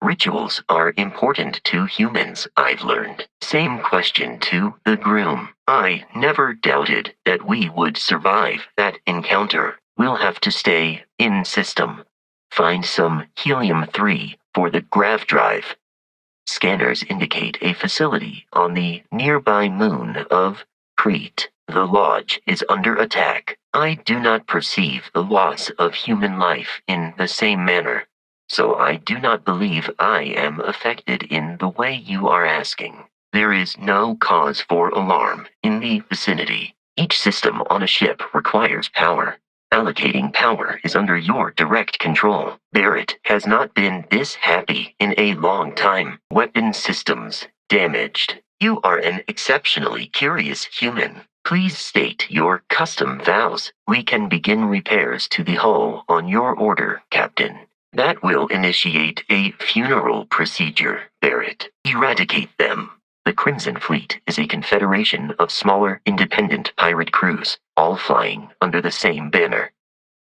Rituals are important to humans, I've learned. Same question to the groom. I never doubted that we would survive that encounter. We'll have to stay in system. Find some helium-3 for the grav drive. Scanners indicate a facility on the nearby moon of Crete. The lodge is under attack. I do not perceive the loss of human life in the same manner, so I do not believe I am affected in the way you are asking. There is no cause for alarm in the vicinity. Each system on a ship requires power. Allocating power is under your direct control. Barrett has not been this happy in a long time. Weapon systems damaged. You are an exceptionally curious human. Please state your custom vows. We can begin repairs to the hull on your order, Captain. That will initiate a funeral procedure, Barrett. Eradicate them. The Crimson Fleet is a confederation of smaller, independent pirate crews, all flying under the same banner.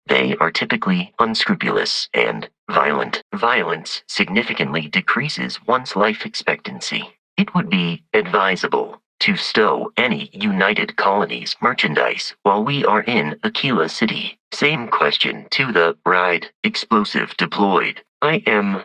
They are typically unscrupulous and violent. Violence significantly decreases one's life expectancy. It would be advisable to stow any United Colonies merchandise while we are in Aquila City. Same question to the bride. Explosive deployed. I am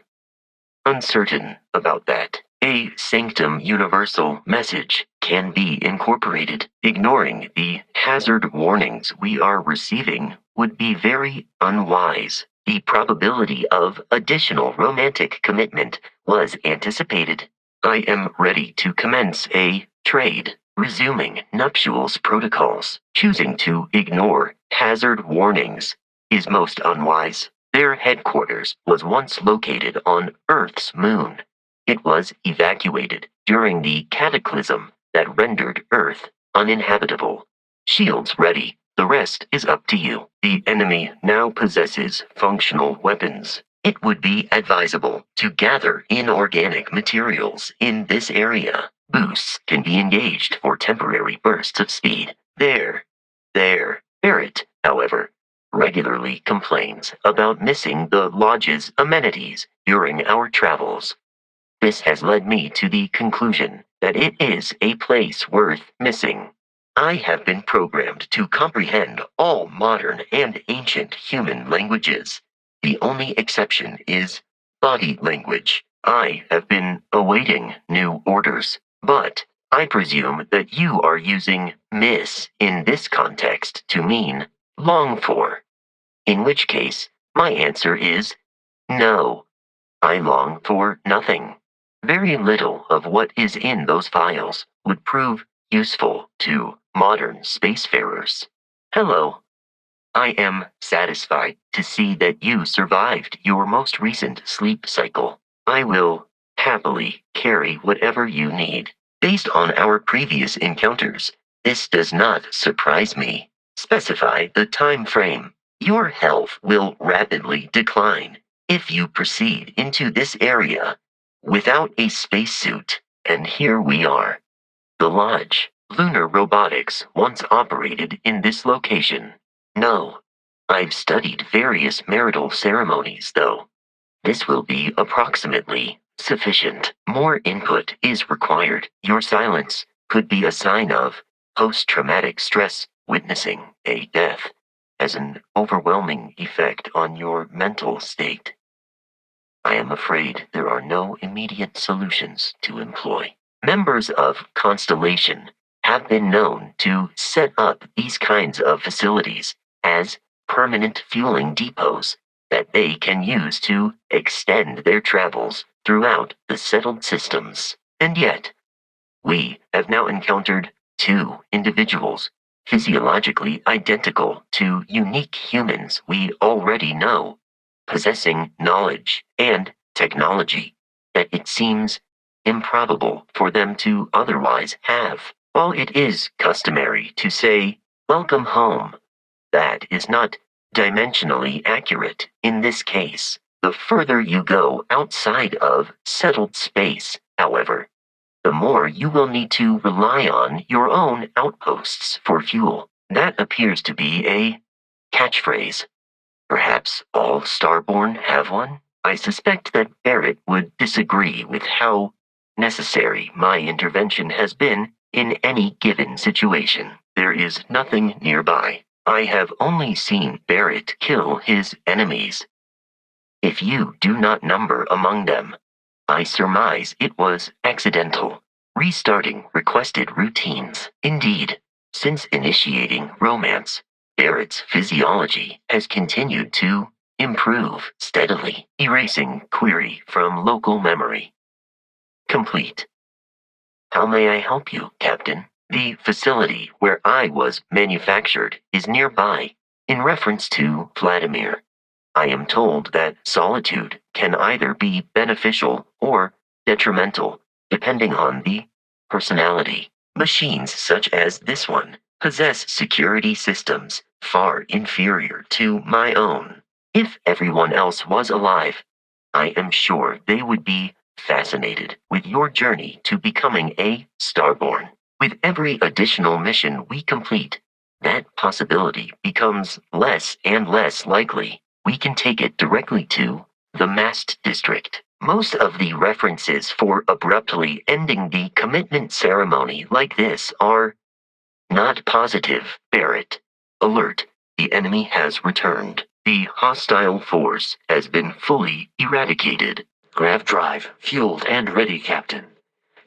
uncertain about that. A Sanctum Universal message can be incorporated. Ignoring the hazard warnings we are receiving would be very unwise. The probability of additional romantic commitment was anticipated. I am ready to commence a trade. Resuming nuptials protocols. Choosing to ignore hazard warnings is most unwise. Their headquarters was once located on Earth's moon. It was evacuated during the cataclysm that rendered Earth uninhabitable. Shields ready. The rest is up to you. The enemy now possesses functional weapons. It would be advisable to gather inorganic materials in this area. Boosts can be engaged for temporary bursts of speed. There. Barrett, however, regularly complains about missing the lodge's amenities during our travels. This has led me to the conclusion that it is a place worth missing. I have been programmed to comprehend all modern and ancient human languages. The only exception is body language. I have been awaiting new orders, but I presume that you are using miss in this context to mean long for. In which case, my answer is no. I long for nothing. Very little of what is in those files would prove useful to modern spacefarers. Hello. I am satisfied to see that you survived your most recent sleep cycle. I will happily carry whatever you need. Based on our previous encounters, this does not surprise me. Specify the time frame. Your health will rapidly decline if you proceed into this area without a spacesuit, and here we are. The Lodge. Lunar robotics once operated in this location. No. I've studied various marital ceremonies, though. This will be approximately sufficient. More input is required. Your silence could be a sign of post-traumatic stress. Witnessing a death has an overwhelming effect on your mental state. I am afraid there are no immediate solutions to employ. Members of Constellation have been known to set up these kinds of facilities as permanent fueling depots that they can use to extend their travels throughout the settled systems. And yet, we have now encountered two individuals physiologically identical to unique humans we already know, possessing knowledge and technology that it seems improbable for them to otherwise have. While it is customary to say, "Welcome home," that is not dimensionally accurate in this case. The further you go outside of settled space, however, the more you will need to rely on your own outposts for fuel. That appears to be a catchphrase. Perhaps all Starborn have one? I suspect that Barrett would disagree with how necessary my intervention has been in any given situation. There is nothing nearby. I have only seen Barrett kill his enemies. If you do not number among them, I surmise it was accidental. Restarting requested routines. Indeed, since initiating romance, Barrett's physiology has continued to improve steadily. Erasing query from local memory. Complete. How may I help you, Captain? The facility where I was manufactured is nearby. In reference to Vladimir, I am told that solitude can either be beneficial or detrimental, depending on the personality. Machines such as this one possess security systems far inferior to my own. If everyone else was alive, I am sure they would be fascinated with your journey to becoming a Starborn. With every additional mission we complete, that possibility becomes less and less likely. We can take it directly to the Mast District. Most of the references for abruptly ending the commitment ceremony like this are not positive. Barrett. Alert. The enemy has returned. The hostile force has been fully eradicated. Grav drive, fueled and ready, Captain.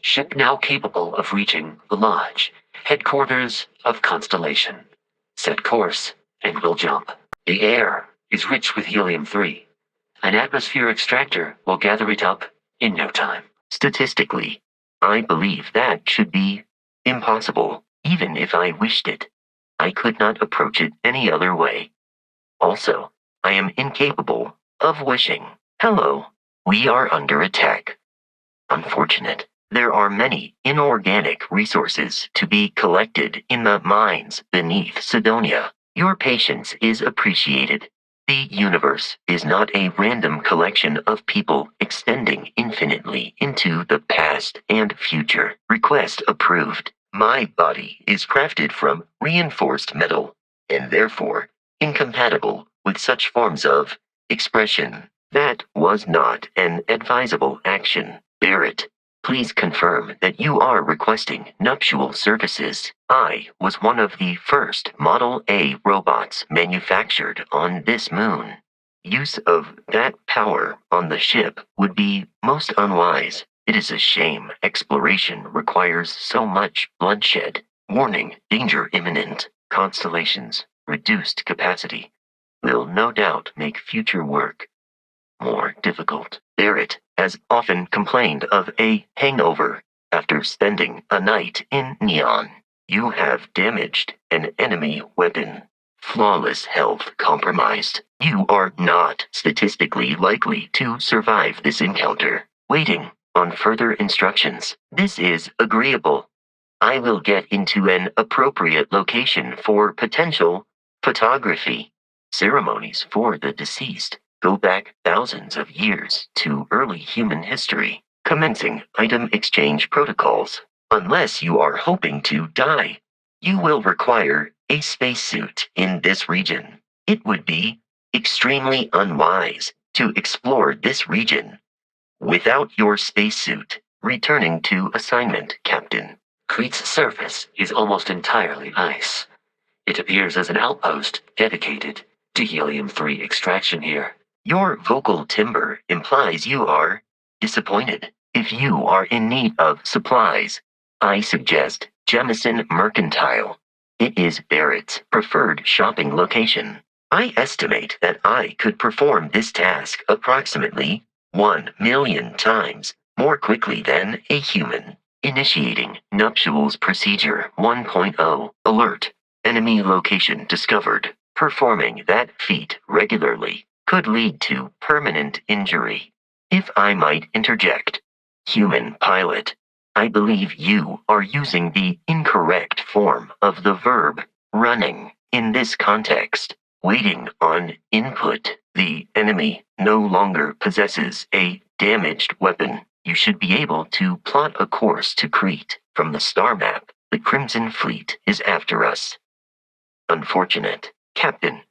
Ship now capable of reaching the Lodge, headquarters of Constellation. Set course, and will jump. The air is rich with helium-3. An atmosphere extractor will gather it up in no time. Statistically, I believe that should be impossible. Even if I wished it, I could not approach it any other way. Also, I am incapable of wishing. Hello, we are under attack. Unfortunate. There are many inorganic resources to be collected in the mines beneath Sidonia. Your patience is appreciated. The universe is not a random collection of people extending infinitely into the past and future. Request approved. My body is crafted from reinforced metal, and therefore incompatible with such forms of expression. That was not an advisable action. Barrett, please confirm that you are requesting nuptial services. I was one of the first Model A robots manufactured on this moon. Use of that power on the ship would be most unwise. It is a shame exploration requires so much bloodshed. Warning, danger imminent. Constellations, reduced capacity, will no doubt make future work more difficult. Barrett has often complained of a hangover after spending a night in Neon. You have damaged an enemy weapon. Flawless health compromised. You are not statistically likely to survive this encounter. Waiting on further instructions. This is agreeable. I will get into an appropriate location for potential photography. Ceremonies for the deceased go back thousands of years to early human history. Commencing item exchange protocols. Unless you are hoping to die, you will require a spacesuit in this region. It would be extremely unwise to explore this region without your spacesuit. Returning to assignment, Captain. Crete's surface is almost entirely ice. It appears as an outpost dedicated to helium-3 extraction here. Your vocal timbre implies you are disappointed. If you are in need of supplies, I suggest Jemison Mercantile. It is Barrett's preferred shopping location. I estimate that I could perform this task approximately 1,000,000 times more quickly than a human. Initiating nuptials procedure 1.0. Alert. Enemy location discovered. Performing that feat regularly could lead to permanent injury. If I might interject, human pilot, I believe you are using the incorrect form of the verb running in this context. Waiting on input. The enemy no longer possesses a damaged weapon. You should be able to plot a course to Crete. From the star map, the Crimson Fleet is after us. Unfortunate. Captain,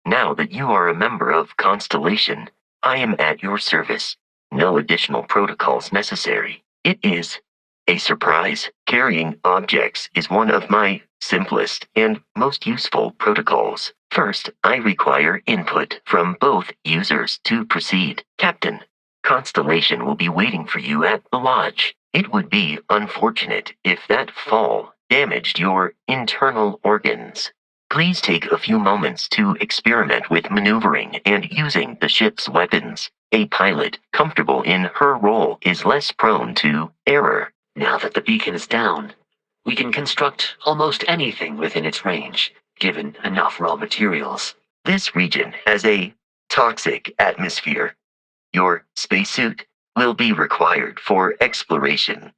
now that you are a member of Constellation, I am at your service. No additional protocols necessary. It is a surprise. Carrying objects is one of my simplest and most useful protocols. First, I require input from both users to proceed. Captain, Constellation will be waiting for you at the lodge. It would be unfortunate if that fall damaged your internal organs. Please take a few moments to experiment with maneuvering and using the ship's weapons. A pilot comfortable in her role is less prone to error. Now that the beacon is down, we can construct almost anything within its range, given enough raw materials. This region has a toxic atmosphere. Your spacesuit will be required for exploration.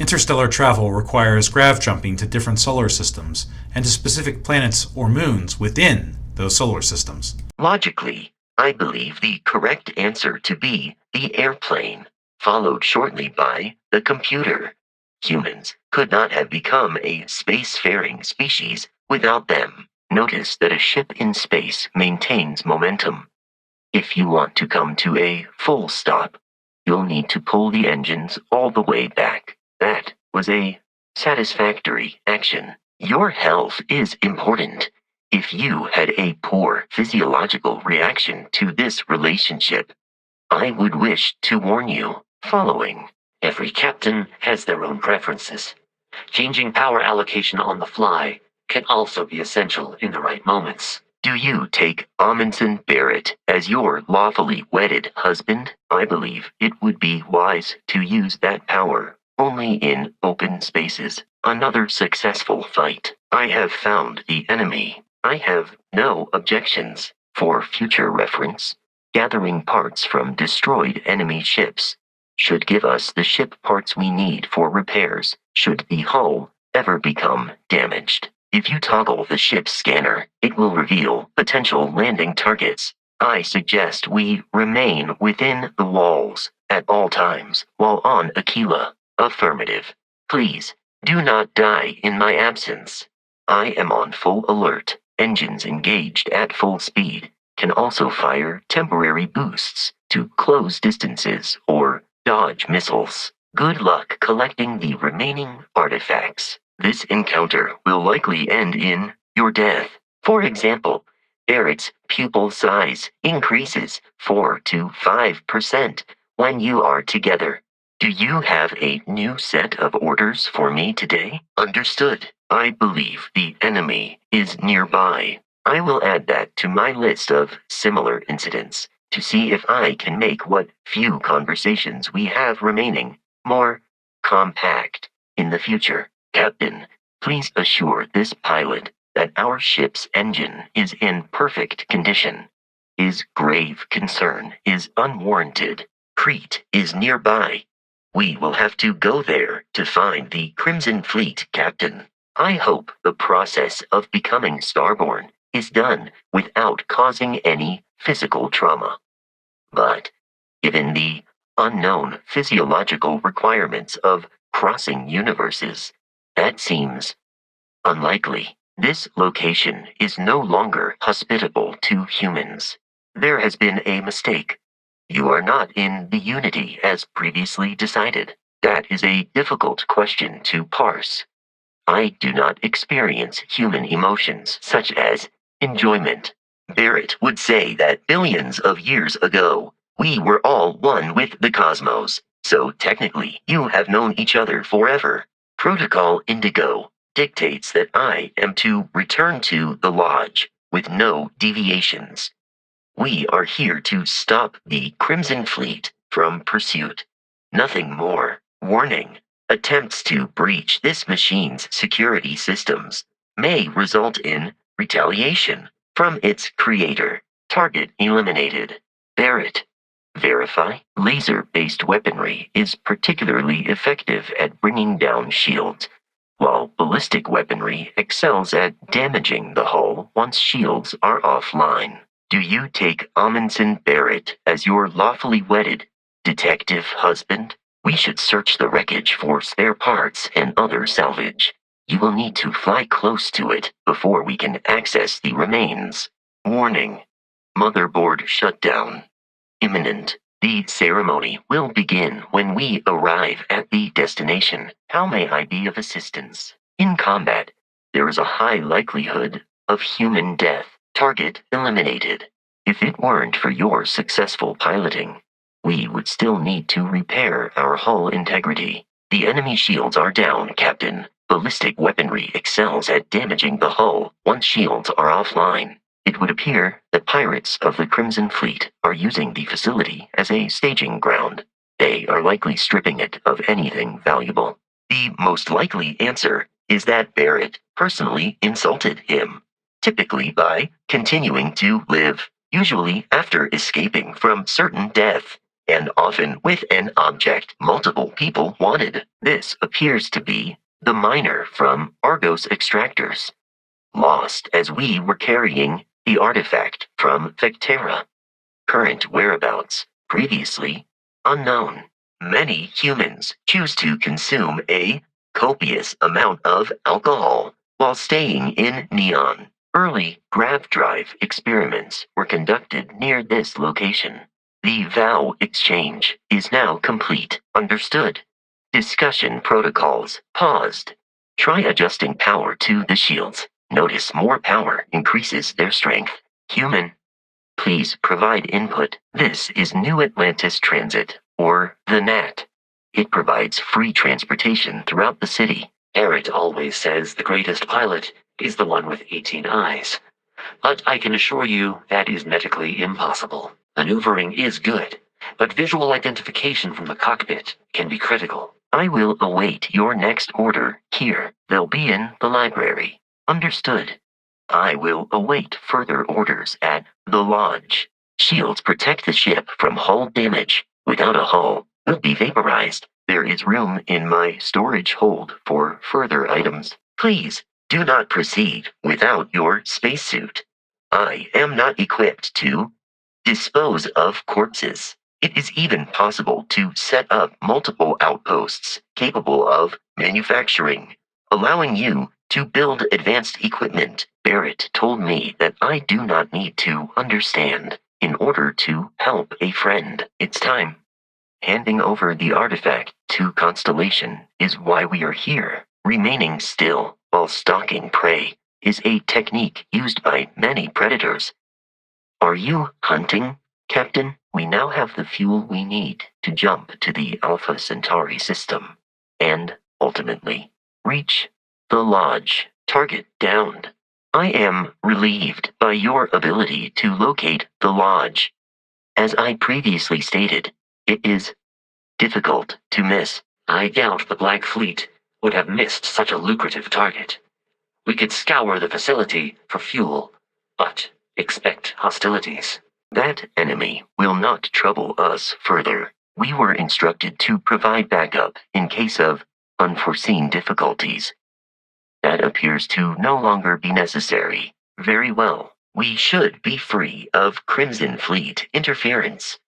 Interstellar travel requires grav jumping to different solar systems and to specific planets or moons within those solar systems. Logically, I believe the correct answer to be the airplane, followed shortly by the computer. Humans could not have become a spacefaring species without them. Notice that a ship in space maintains momentum. If you want to come to a full stop, you'll need to pull the engines all the way back. That was a satisfactory action. Your health is important. If you had a poor physiological reaction to this relationship, I would wish to warn you. Following. Every captain has their own preferences. Changing power allocation on the fly can also be essential in the right moments. Do you take Amundsen Barrett as your lawfully wedded husband? I believe it would be wise to use that power only in open spaces. Another successful fight. I have found the enemy. I have no objections. For future reference, gathering parts from destroyed enemy ships should give us the ship parts we need for repairs should the hull ever become damaged. If you toggle the ship's scanner, it will reveal potential landing targets. I suggest we remain within the walls at all times while on Aquila. Affirmative. Please, do not die in my absence. I am on full alert. Engines engaged at full speed can also fire temporary boosts to close distances or dodge missiles. Good luck collecting the remaining artifacts. This encounter will likely end in your death. For example, Barrett's pupil size increases 4 to 5% when you are together. Do you have a new set of orders for me today? Understood. I believe the enemy is nearby. I will add that to my list of similar incidents to see if I can make what few conversations we have remaining more compact in the future. Captain, please assure this pilot that our ship's engine is in perfect condition. His grave concern is unwarranted. Crete is nearby. We will have to go there to find the Crimson Fleet, Captain. I hope the process of becoming starborn is done without causing any physical trauma. But, given the unknown physiological requirements of crossing universes, that seems unlikely. This location is no longer hospitable to humans. There has been a mistake. You are not in the Unity as previously decided. That is a difficult question to parse. I do not experience human emotions such as enjoyment. Barrett would say that billions of years ago, we were all one with the cosmos, so technically you have known each other forever. Protocol Indigo dictates that I am to return to the lodge with no deviations. We are here to stop the Crimson Fleet from pursuit. Nothing more. Warning. Attempts to breach this machine's security systems may result in retaliation from its creator. Target eliminated. Barrett. Verify. Laser-based weaponry is particularly effective at bringing down shields, while ballistic weaponry excels at damaging the hull once shields are offline. Do you take Amundsen Barrett as your lawfully wedded detective husband? We should search the wreckage for spare parts and other salvage. You will need to fly close to it before we can access the remains. Warning. Motherboard shutdown. imminent. The ceremony will begin when we arrive at the destination. How may I be of assistance? In combat, there is a high likelihood of human death. Target eliminated. If it weren't for your successful piloting, we would still need to repair our hull integrity. The enemy shields are down, Captain. Ballistic weaponry excels at damaging the hull once shields are offline. It would appear that pirates of the Crimson Fleet are using the facility as a staging ground. They are likely stripping it of anything valuable. The most likely answer is that Barrett personally insulted him, typically by continuing to live, usually after escaping from certain death, and often with an object multiple people wanted. This appears to be the miner from Argos Extractors, lost as we were carrying the artifact from Vectera. Current whereabouts, previously unknown. Many humans choose to consume a copious amount of alcohol while staying in Neon. Early grav drive experiments were conducted near this location. The vow exchange is now complete. Understood. Discussion protocols paused. Try adjusting power to the shields. Notice more power increases their strength. Human, please provide input. This is New Atlantis Transit, or the NAT. It provides free transportation throughout the city. Barrett always says the greatest pilot is the one with 18 eyes. But I can assure you that is medically impossible. Maneuvering is good, but visual identification from the cockpit can be critical. I will await your next order here. They'll be in the library. Understood. I will await further orders at the lodge. Shields protect the ship from hull damage. Without a hull, will be vaporized. There is room in my storage hold for further items. Please do not proceed without your spacesuit. I am not equipped to dispose of corpses. It is even possible to set up multiple outposts capable of manufacturing, allowing you to build advanced equipment. Barrett told me that I do not need to understand in order to help a friend. It's time. Handing over the artifact to Constellation is why we are here. Remaining still while stalking prey is a technique used by many predators. Are you hunting, Captain? We now have the fuel we need to jump to the Alpha Centauri system and, ultimately, reach the lodge. Target downed. I am relieved by your ability to locate the lodge. As I previously stated, it is difficult to miss. I doubt the Black Fleet would have missed such a lucrative target. We could scour the facility for fuel, but expect hostilities. That enemy will not trouble us further. We were instructed to provide backup in case of unforeseen difficulties. That appears to no longer be necessary. Very well. We should be free of Crimson Fleet interference.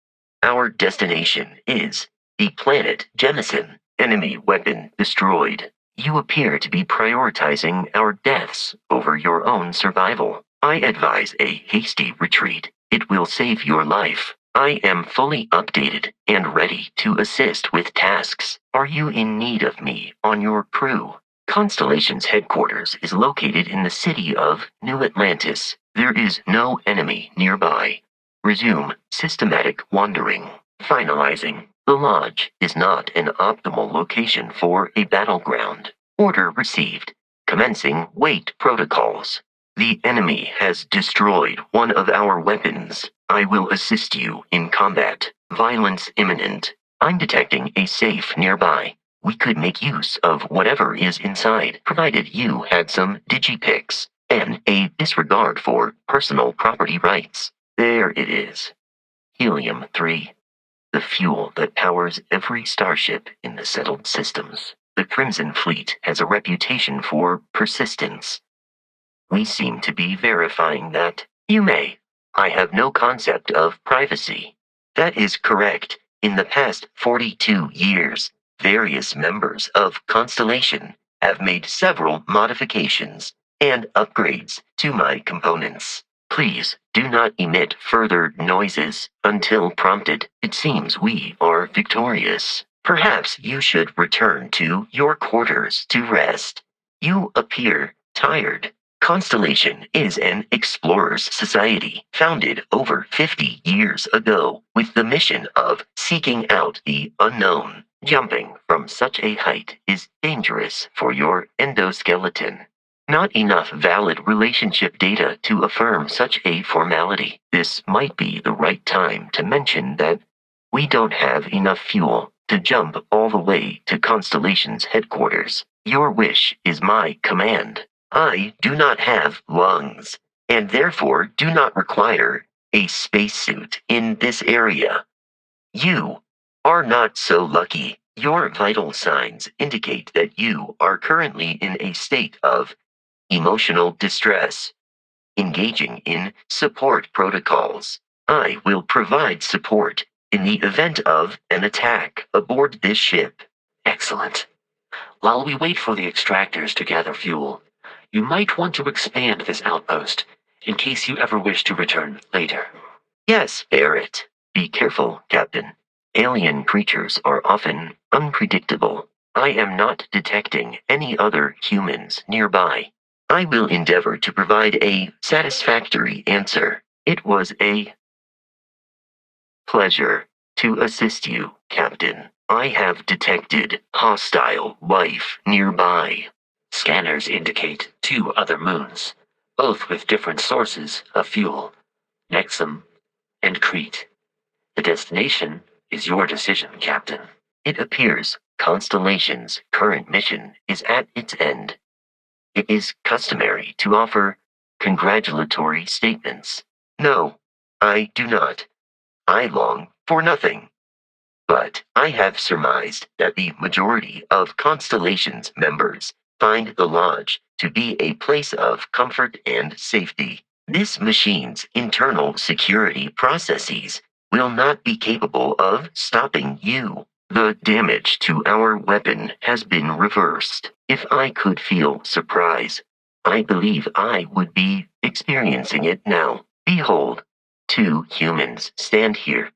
Our destination is the planet Jemison. Enemy weapon destroyed. You appear to be prioritizing our deaths over your own survival. I advise a hasty retreat. It will save your life. I am fully updated and ready to assist with tasks. Are you in need of me on your crew? Constellation's headquarters is located in the city of New Atlantis. There is no enemy nearby. Resume systematic wandering. Finalizing. The lodge is not an optimal location for a battleground. Order received. Commencing wait protocols. The enemy has destroyed one of our weapons. I will assist you in combat. Violence imminent. I'm detecting a safe nearby. We could make use of whatever is inside, provided you had some digipics and a disregard for personal property rights. There it is. Helium-3. The fuel that powers every starship in the settled systems. The Crimson Fleet has a reputation for persistence. We seem to be verifying that. You may. I have no concept of privacy. That is correct. In the past 42 years, various members of Constellation have made several modifications and upgrades to my components. Please do not emit further noises until prompted. It seems we are victorious. Perhaps you should return to your quarters to rest. You appear tired. Constellation is an explorers society founded over 50 years ago with the mission of seeking out the unknown. Jumping from such a height is dangerous for your endoskeleton. Not enough valid relationship data to affirm such a formality. This might be the right time to mention that we don't have enough fuel to jump all the way to Constellation's headquarters. Your wish is my command. I do not have lungs, and therefore do not require a spacesuit in this area. You are not so lucky. Your vital signs indicate that you are currently in a state of emotional distress. Engaging in support protocols. I will provide support in the event of an attack aboard this ship. Excellent. While we wait for the extractors to gather fuel, you might want to expand this outpost in case you ever wish to return later. Yes, Barrett. Be careful, Captain. Alien creatures are often unpredictable. I am not detecting any other humans nearby. I will endeavor to provide a satisfactory answer. It was a pleasure to assist you, Captain. I have detected hostile life nearby. Scanners indicate 2 other moons, both with different sources of fuel, Nexum and Crete. The destination is your decision, Captain. It appears Constellation's current mission is at its end. It is customary to offer congratulatory statements. No, I do not. I long for nothing. But I have surmised that the majority of Constellation's members find the Lodge to be a place of comfort and safety. This machine's internal security processes will not be capable of stopping you. The damage to our weapon has been reversed. If I could feel surprise, I believe I would be experiencing it now. Behold, 2 humans stand here,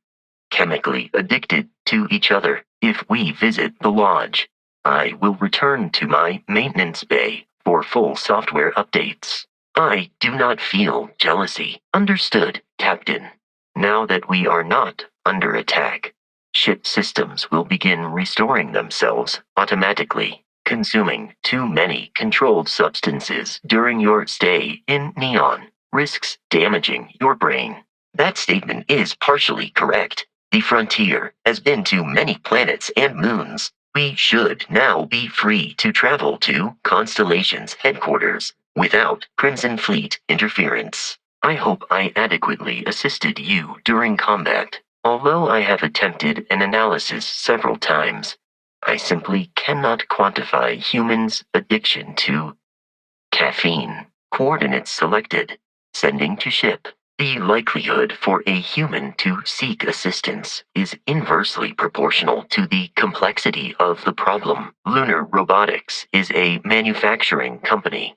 chemically addicted to each other. If we visit the Lodge, I will return to my maintenance bay for full software updates. I do not feel jealousy. Understood, Captain. Now that we are not under attack, ship systems will begin restoring themselves automatically. Consuming too many controlled substances during your stay in Neon risks damaging your brain. That statement is partially correct. The frontier has been to many planets and moons. We should now be free to travel to Constellation's headquarters without Crimson Fleet interference. I hope I adequately assisted you during combat. Although I have attempted an analysis several times, I simply cannot quantify humans' addiction to caffeine. Coordinates selected. Sending to ship. The likelihood for a human to seek assistance is inversely proportional to the complexity of the problem. Lunar Robotics is a manufacturing company.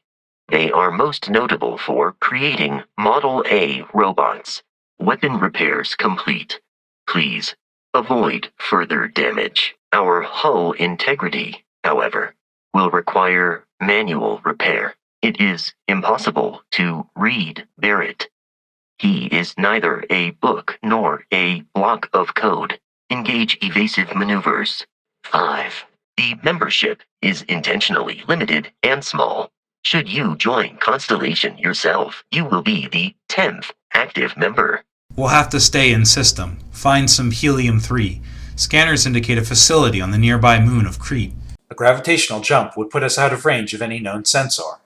They are most notable for creating Model A robots. Weapon repairs complete. Please avoid further damage. Our hull integrity, however, will require manual repair. It is impossible to read Barrett. He is neither a book nor a block of code. Engage evasive maneuvers. 5. The membership is intentionally limited and small. Should you join Constellation yourself, you will be the 10th active member. We'll have to stay in system. Find some helium-3. Scanners indicate a facility on the nearby moon of Crete. A gravitational jump would put us out of range of any known sensor.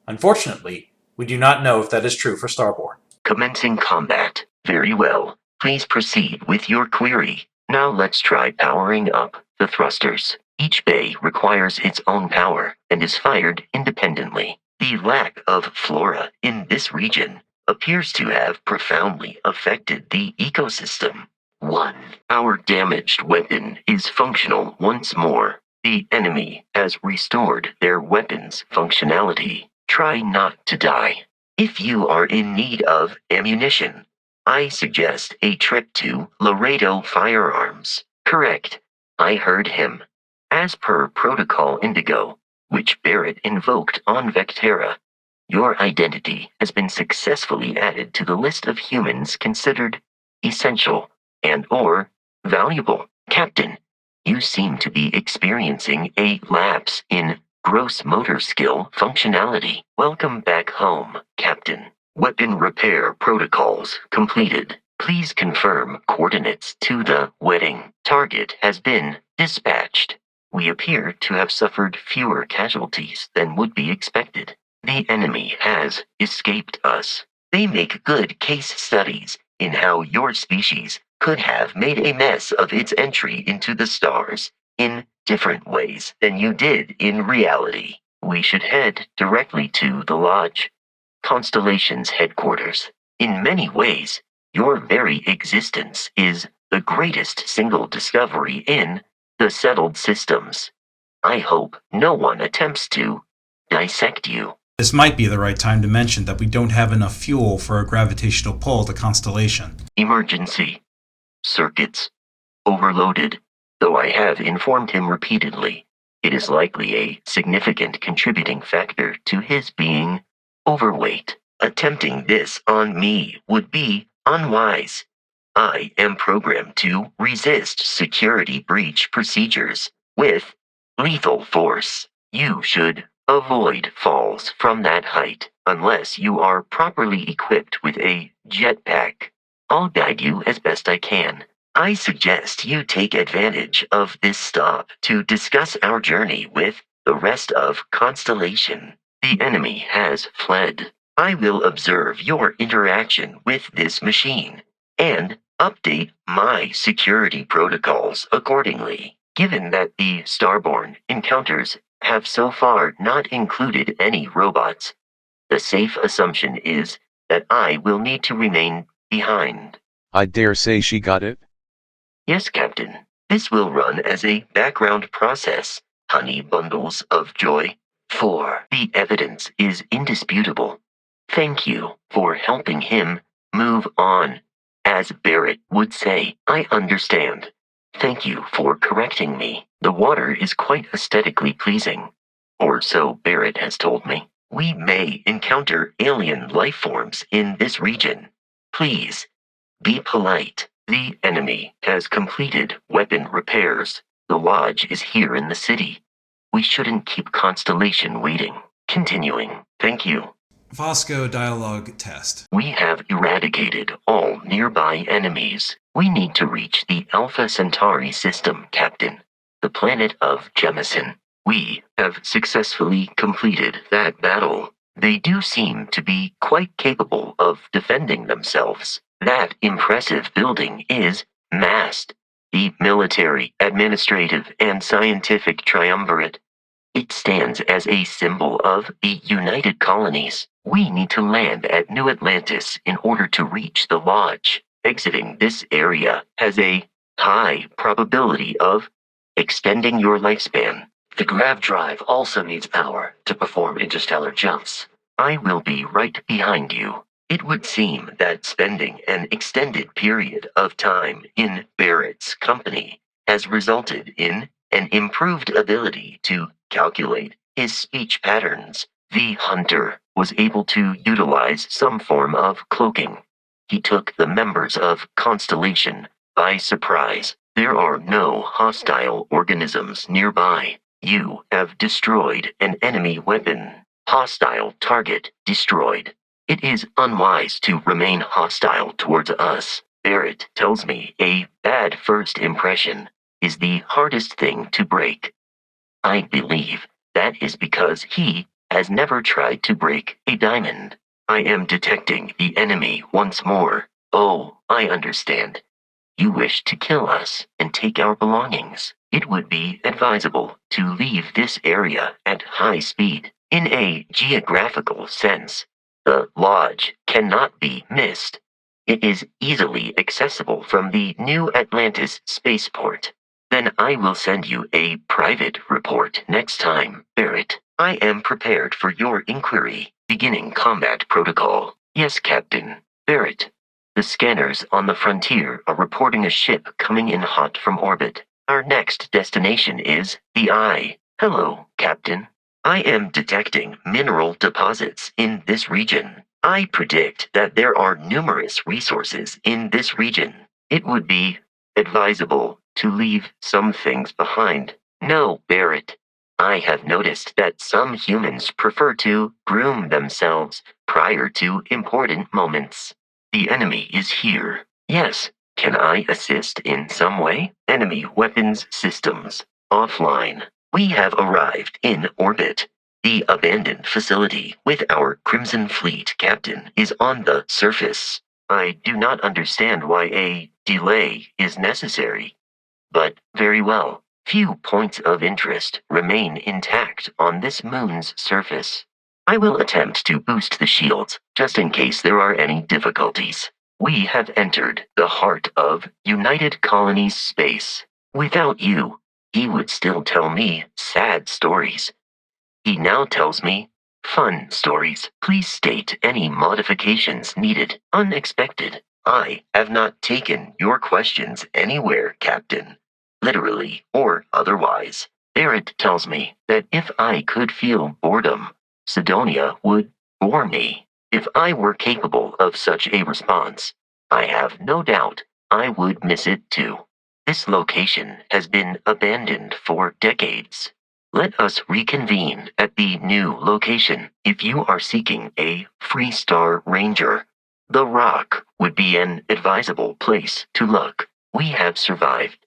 Unfortunately, we do not know if that is true for Starborn. Commencing combat. Very well. Please proceed with your query. Now let's try powering up the thrusters. Each bay requires its own power and is fired independently. The lack of flora in this region appears to have profoundly affected the ecosystem. 1. Our damaged weapon is functional once more. The enemy has restored their weapon's functionality. Try not to die. If you are in need of ammunition, I suggest a trip to Laredo Firearms. Correct. I heard him. As per Protocol Indigo, which Barrett invoked on Vectera, your identity has been successfully added to the list of humans considered essential and/or valuable. Captain, you seem to be experiencing a lapse in gross motor skill functionality. Welcome back home, Captain. Weapon repair protocols completed. Please confirm coordinates to the wedding. Target has been dispatched. We appear to have suffered fewer casualties than would be expected. The enemy has escaped us. They make good case studies in how your species could have made a mess of its entry into the stars in different ways than you did in reality. We should head directly to the Lodge, Constellation's headquarters. In many ways, your very existence is the greatest single discovery in the settled systems. I hope no one attempts to dissect you. This might be the right time to mention that we don't have enough fuel for a gravitational pull to Constellation. Emergency. Circuits. Overloaded. Though I have informed him repeatedly, it is likely a significant contributing factor to his being overweight. Attempting this on me would be unwise. I am programmed to resist security breach procedures with lethal force. You should avoid falls from that height unless you are properly equipped with a jetpack. I'll guide you as best I can. I suggest you take advantage of this stop to discuss our journey with the rest of Constellation. The enemy has fled. I will observe your interaction with this machine and update my security protocols accordingly. Given that the Starborn encounters have so far not included any robots, the safe assumption is that I will need to remain behind. I dare say she got it? Yes, Captain. This will run as a background process. Honey bundles of joy. 4. The evidence is indisputable. Thank you for helping him move on. As Barrett would say, I understand. Thank you for correcting me. The water is quite aesthetically pleasing. Or so Barrett has told me. We may encounter alien life forms in this region. Please, be polite. The enemy has completed weapon repairs. The lodge is here in the city. We shouldn't keep Constellation waiting. Continuing. Thank you. Vasco dialogue test. We have eradicated all nearby enemies. We need to reach the Alpha Centauri system, Captain, the planet of Jemison. We have successfully completed that battle. They do seem to be quite capable of defending themselves. That impressive building is MAST, the military, administrative, and scientific triumvirate. It stands as a symbol of the United Colonies. We need to land at New Atlantis in order to reach the lodge. Exiting this area has a high probability of extending your lifespan. The grav drive also needs power to perform interstellar jumps. I will be right behind you. It would seem that spending an extended period of time in Barrett's company has resulted in an improved ability to calculate his speech patterns. The hunter was able to utilize some form of cloaking. He took the members of Constellation by surprise. There are no hostile organisms nearby. You have destroyed an enemy weapon. Hostile target destroyed. It is unwise to remain hostile towards us. Barrett tells me a bad first impression is the hardest thing to break. I believe that is because he has never tried to break a diamond. I am detecting the enemy once more. Oh, I understand. You wish to kill us and take our belongings. It would be advisable to leave this area at high speed. In a geographical sense, the lodge cannot be missed. It is easily accessible from the New Atlantis spaceport. Then I will send you a private report next time, Barrett. I am prepared for your inquiry. Beginning combat protocol. Yes, Captain. Barrett. The scanners on the frontier are reporting a ship coming in hot from orbit. Our next destination is the Eye. Hello, Captain. I am detecting mineral deposits in this region. I predict that there are numerous resources in this region. It would be advisable to leave some things behind. No, Barrett. I have noticed that some humans prefer to groom themselves prior to important moments. The enemy is here. Yes. Can I assist in some way? Enemy weapons systems offline. We have arrived in orbit. The abandoned facility with our Crimson Fleet captain is on the surface. I do not understand why a delay is necessary. But very well. Few points of interest remain intact on this moon's surface. I will attempt to boost the shields, just in case there are any difficulties. We have entered the heart of United Colonies space. Without you, he would still tell me sad stories. He now tells me fun stories. Please state any modifications needed. Unexpected. I have not taken your questions anywhere, Captain. Literally or otherwise. Barrett tells me that if I could feel boredom, Sidonia would bore me. If I were capable of such a response, I have no doubt I would miss it too. This location has been abandoned for decades. Let us reconvene at the new location. If you are seeking a Freestar Ranger, the Rock would be an advisable place to look. We have survived.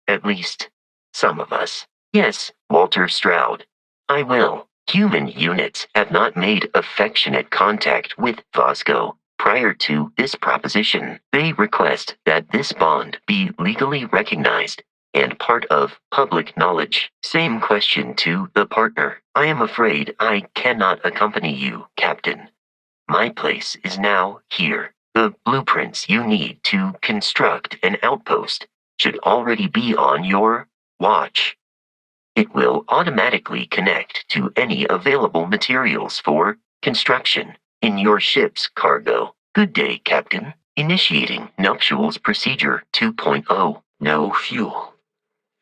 At least, some of us. Yes, Walter Stroud. I will. Human units have not made affectionate contact with Vasco prior to this proposition. They request that this bond be legally recognized and part of public knowledge. Same question to the partner. I am afraid I cannot accompany you, Captain. My place is now here. The blueprints you need to construct an outpost should already be on your watch. It will automatically connect to any available materials for construction in your ship's cargo. Good day, Captain. Initiating nuptials procedure 2.0. No fuel.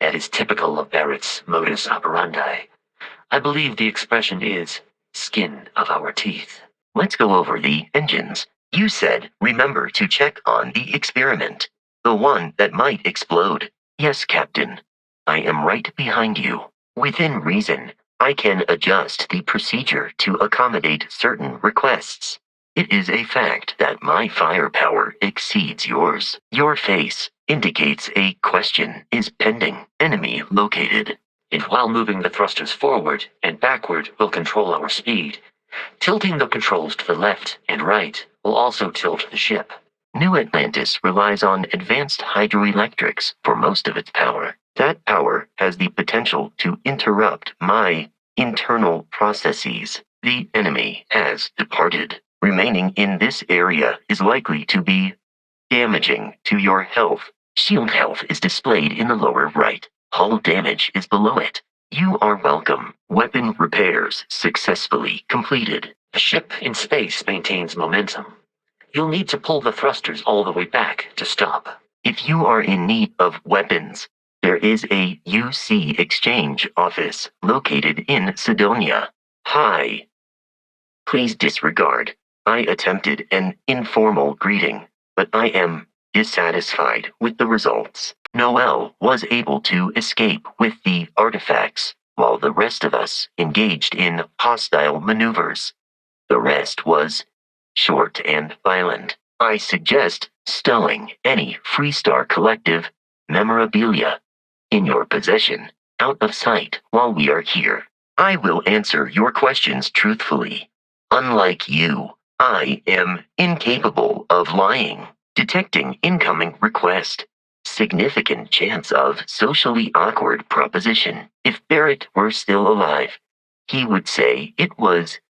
That is typical of Barrett's modus operandi. I believe the expression is skin of our teeth. Let's go over the engines. You said remember to check on the experiment. The one that might explode. Yes, Captain. I am right behind you. Within reason, I can adjust the procedure to accommodate certain requests. It is a fact that my firepower exceeds yours. Your face indicates a question is pending. Enemy located. And while moving the thrusters forward and backward will control our speed, tilting the controls to the left and right will also tilt the ship. New Atlantis relies on advanced hydroelectrics for most of its power. That power has the potential to interrupt my internal processes. The enemy has departed. Remaining in this area is likely to be damaging to your health. Shield health is displayed in the lower right. Hull damage is below it. You are welcome. Weapon repairs successfully completed. The ship in space maintains momentum. You'll need to pull the thrusters all the way back to stop. If you are in need of weapons, there is a UC exchange office located in Sidonia. Hi. Please disregard. I attempted an informal greeting, but I am dissatisfied with the results. Noel was able to escape with the artifacts, while the rest of us engaged in hostile maneuvers. The rest was short and violent. I suggest stowing any Freestar Collective memorabilia in your possession, out of sight while we are here. I will answer your questions truthfully. Unlike you, I am incapable of lying. Detecting incoming request. Significant chance of socially awkward proposition. If Barrett were still alive, he would say it was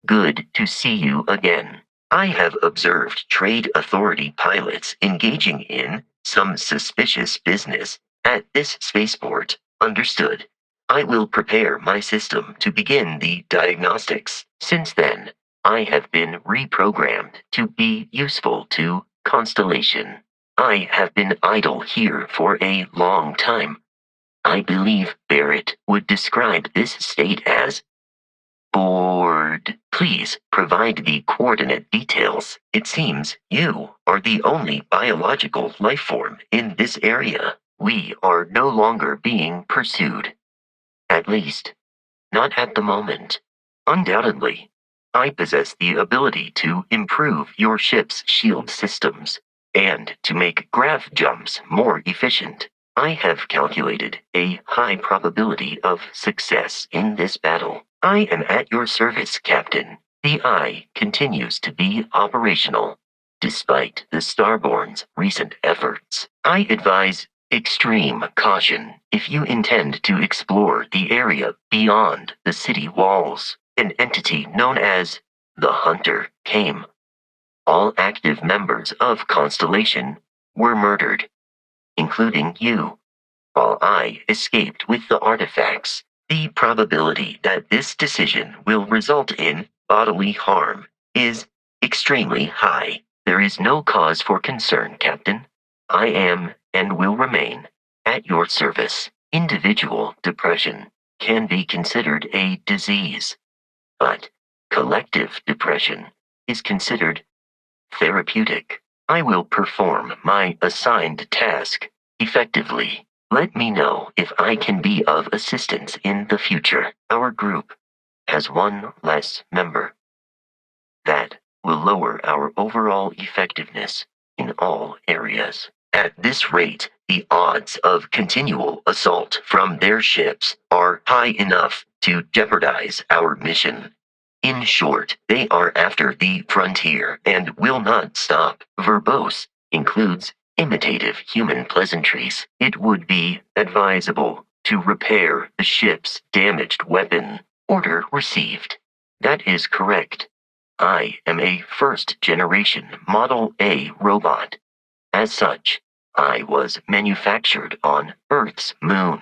good to see you again. I have observed Trade Authority pilots engaging in some suspicious business at this spaceport. Understood. I will prepare my system to begin the diagnostics. Since then, I have been reprogrammed to be useful to Constellation. I have been idle here for a long time. I believe Barrett would describe this state as bored. Please provide the coordinate details. It seems you are the only biological life form in this area. We are no longer being pursued. At least, not at the moment. Undoubtedly, I possess the ability to improve your ship's shield systems and to make grav jumps more efficient. I have calculated a high probability of success in this battle. I am at your service, Captain. The Eye continues to be operational, despite the Starborn's recent efforts. I advise extreme caution if you intend to explore the area beyond the city walls. An entity known as the Hunter came. All active members of Constellation were murdered, including you, while I escaped with the artifacts. The probability that this decision will result in bodily harm is extremely high. There is no cause for concern, Captain. I am and will remain at your service. Individual depression can be considered a disease, but collective depression is considered therapeutic. I will perform my assigned task effectively. Let me know if I can be of assistance in the future. Our group has one less member. That will lower our overall effectiveness in all areas. At this rate, the odds of continual assault from their ships are high enough to jeopardize our mission. In short, they are after the frontier and will not stop. Verbose includes imitative human pleasantries. It would be advisable to repair the ship's damaged weapon. Order received. That is correct. I am a first-generation Model A robot. As such, I was manufactured on Earth's moon.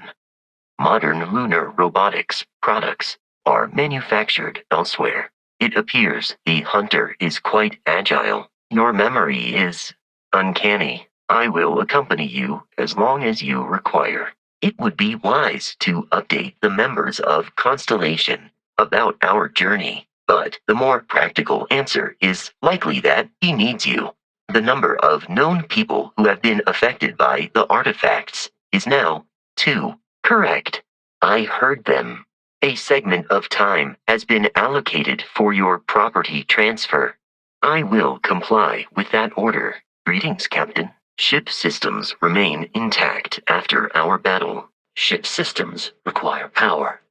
Modern lunar robotics products are manufactured elsewhere. It appears the Hunter is quite agile. Your memory is uncanny. I will accompany you as long as you require. It would be wise to update the members of Constellation about our journey, but the more practical answer is likely that he needs you. The number of known people who have been affected by the artifacts is now 2. Correct. I heard them. A segment of time has been allocated for your property transfer. I will comply with that order. Greetings, Captain. Ship systems remain intact after our battle. Ship systems require power.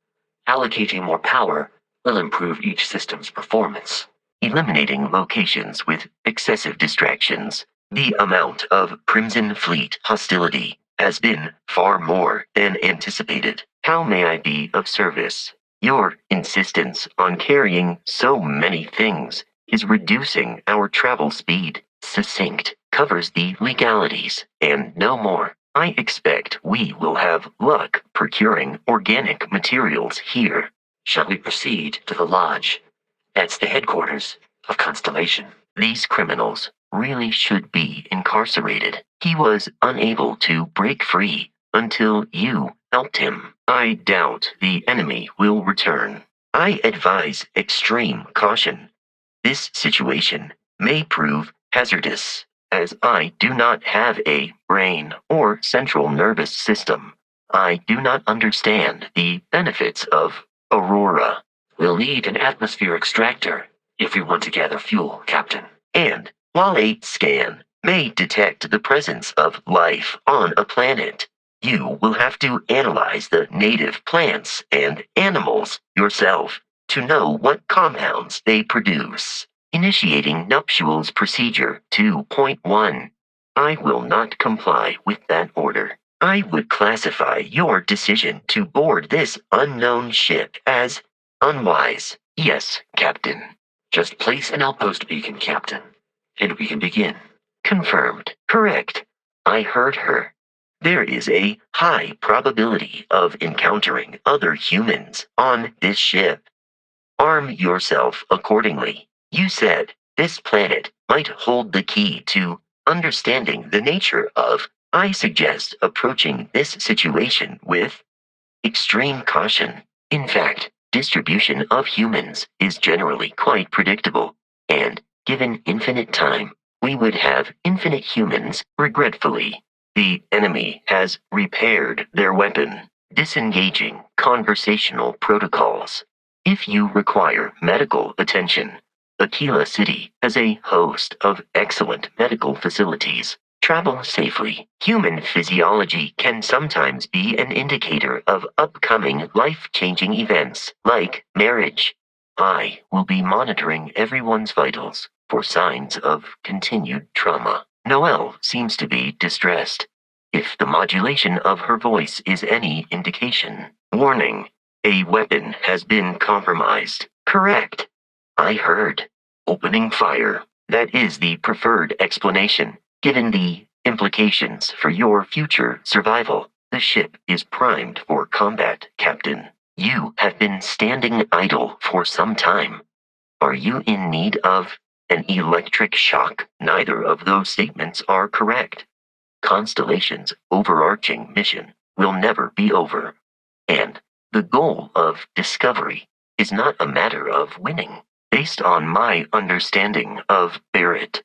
Allocating more power will improve each system's performance. Eliminating locations with excessive distractions. The amount of Crimson Fleet hostility has been far more than anticipated. How may I be of service? Your insistence on carrying so many things is reducing our travel speed. Succinct covers the legalities and no more. I expect we will have luck procuring organic materials here. Shall we proceed to the lodge? That's the headquarters of Constellation. These criminals really should be incarcerated. He was unable to break free until you helped him. I doubt the enemy will return. I advise extreme caution. This situation may prove hazardous, as I do not have a brain or central nervous system. I do not understand the benefits of Aurora. We'll need an atmosphere extractor if we want to gather fuel, Captain. And while a scan may detect the presence of life on a planet, you will have to analyze the native plants and animals yourself to know what compounds they produce. Initiating nuptials procedure 2.1. I will not comply with that order. I would classify your decision to board this unknown ship as unwise. Yes, Captain. Just place an outpost beacon, Captain, and we can begin. Confirmed. Correct. I heard her. There is a high probability of encountering other humans on this ship. Arm yourself accordingly. You said this planet might hold the key to understanding the nature of. I suggest approaching this situation with extreme caution. In fact, distribution of humans is generally quite predictable, and given infinite time, we would have infinite humans. Regretfully, the enemy has repaired their weapon, disengaging conversational protocols. If you require medical attention, Aquila City has a host of excellent medical facilities. Travel safely. Human physiology can sometimes be an indicator of upcoming life-changing events, like marriage. I will be monitoring everyone's vitals for signs of continued trauma. Noelle seems to be distressed. If the modulation of her voice is any indication. Warning. A weapon has been compromised. Correct. I heard. Opening fire. That is the preferred explanation. Given the implications for your future survival, the ship is primed for combat, Captain. You have been standing idle for some time. Are you in need of an electric shock? Neither of those statements are correct. Constellation's overarching mission will never be over, and the goal of discovery is not a matter of winning. Based on my understanding of Barrett,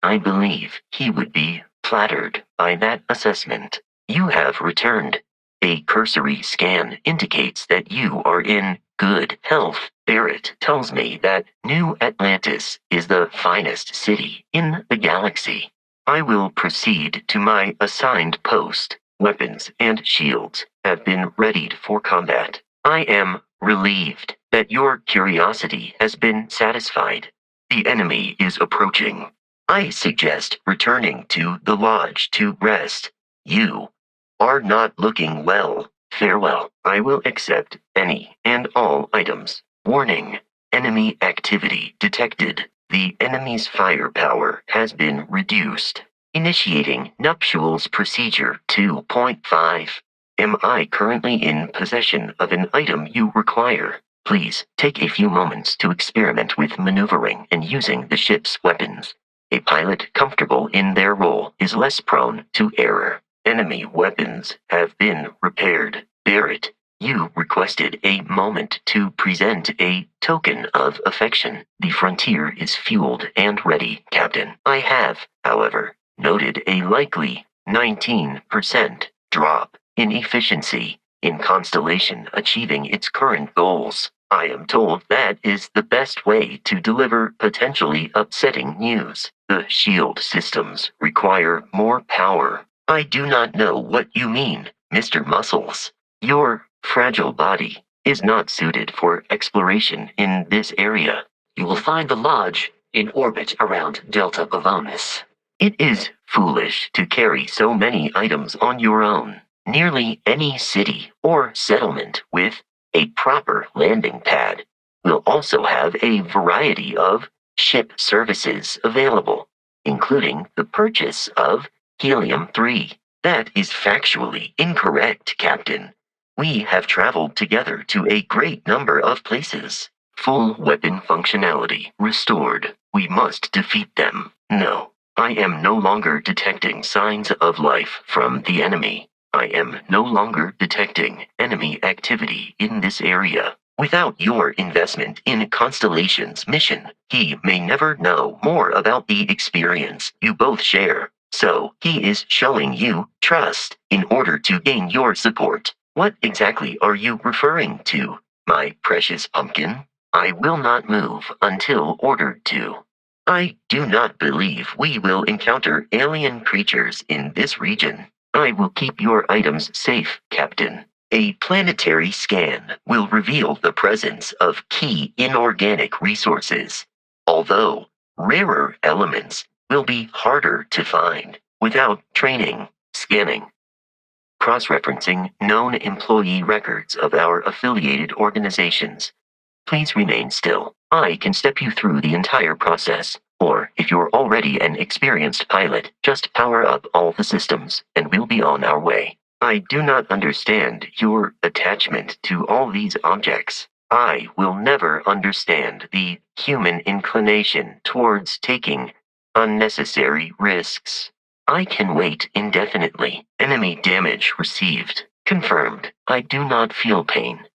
I believe he would be flattered by that assessment. You have returned. A cursory scan indicates that you are in good health. Barrett tells me that New Atlantis is the finest city in the galaxy. I will proceed to my assigned post. Weapons and shields have been readied for combat. I am relieved that your curiosity has been satisfied. The enemy is approaching. I suggest returning to the lodge to rest. You are not looking well. Farewell. I will accept any and all items. Warning. Enemy activity detected. The enemy's firepower has been reduced. Initiating nuptials procedure 2.5. Am I currently in possession of an item you require? Please take a few moments to experiment with maneuvering and using the ship's weapons. A pilot comfortable in their role is less prone to error. Enemy weapons have been repaired. Barrett, you requested a moment to present a token of affection. The frontier is fueled and ready, Captain. I have, however, noted a likely 19% drop in efficiency in Constellation achieving its current goals. I am told that is the best way to deliver potentially upsetting news. The shield systems require more power. I do not know what you mean, Mr. Muscles. Your fragile body is not suited for exploration in this area. You will find the lodge in orbit around Delta Pavonis. It is foolish to carry so many items on your own. Nearly any city or settlement with a proper landing pad will also have a variety of ship services available, including the purchase of helium-3. That is factually incorrect, Captain. We have traveled together to a great number of places. Full weapon functionality restored. We must defeat them. No, I am no longer detecting signs of life from the enemy. I am no longer detecting enemy activity in this area. Without your investment in Constellation's mission, he may never know more about the experience you both share. So, he is showing you trust in order to gain your support. What exactly are you referring to, my precious pumpkin? I will not move until ordered to. I do not believe we will encounter alien creatures in this region. I will keep your items safe, Captain. A planetary scan will reveal the presence of key inorganic resources, although rarer elements will be harder to find without training. Scanning. Cross-referencing known employee records of our affiliated organizations. Please remain still. I can step you through the entire process. Or, if you're already an experienced pilot, just power up all the systems, and we'll be on our way. I do not understand your attachment to all these objects. I will never understand the human inclination towards taking unnecessary risks. I can wait indefinitely. Enemy damage received. Confirmed. I do not feel pain,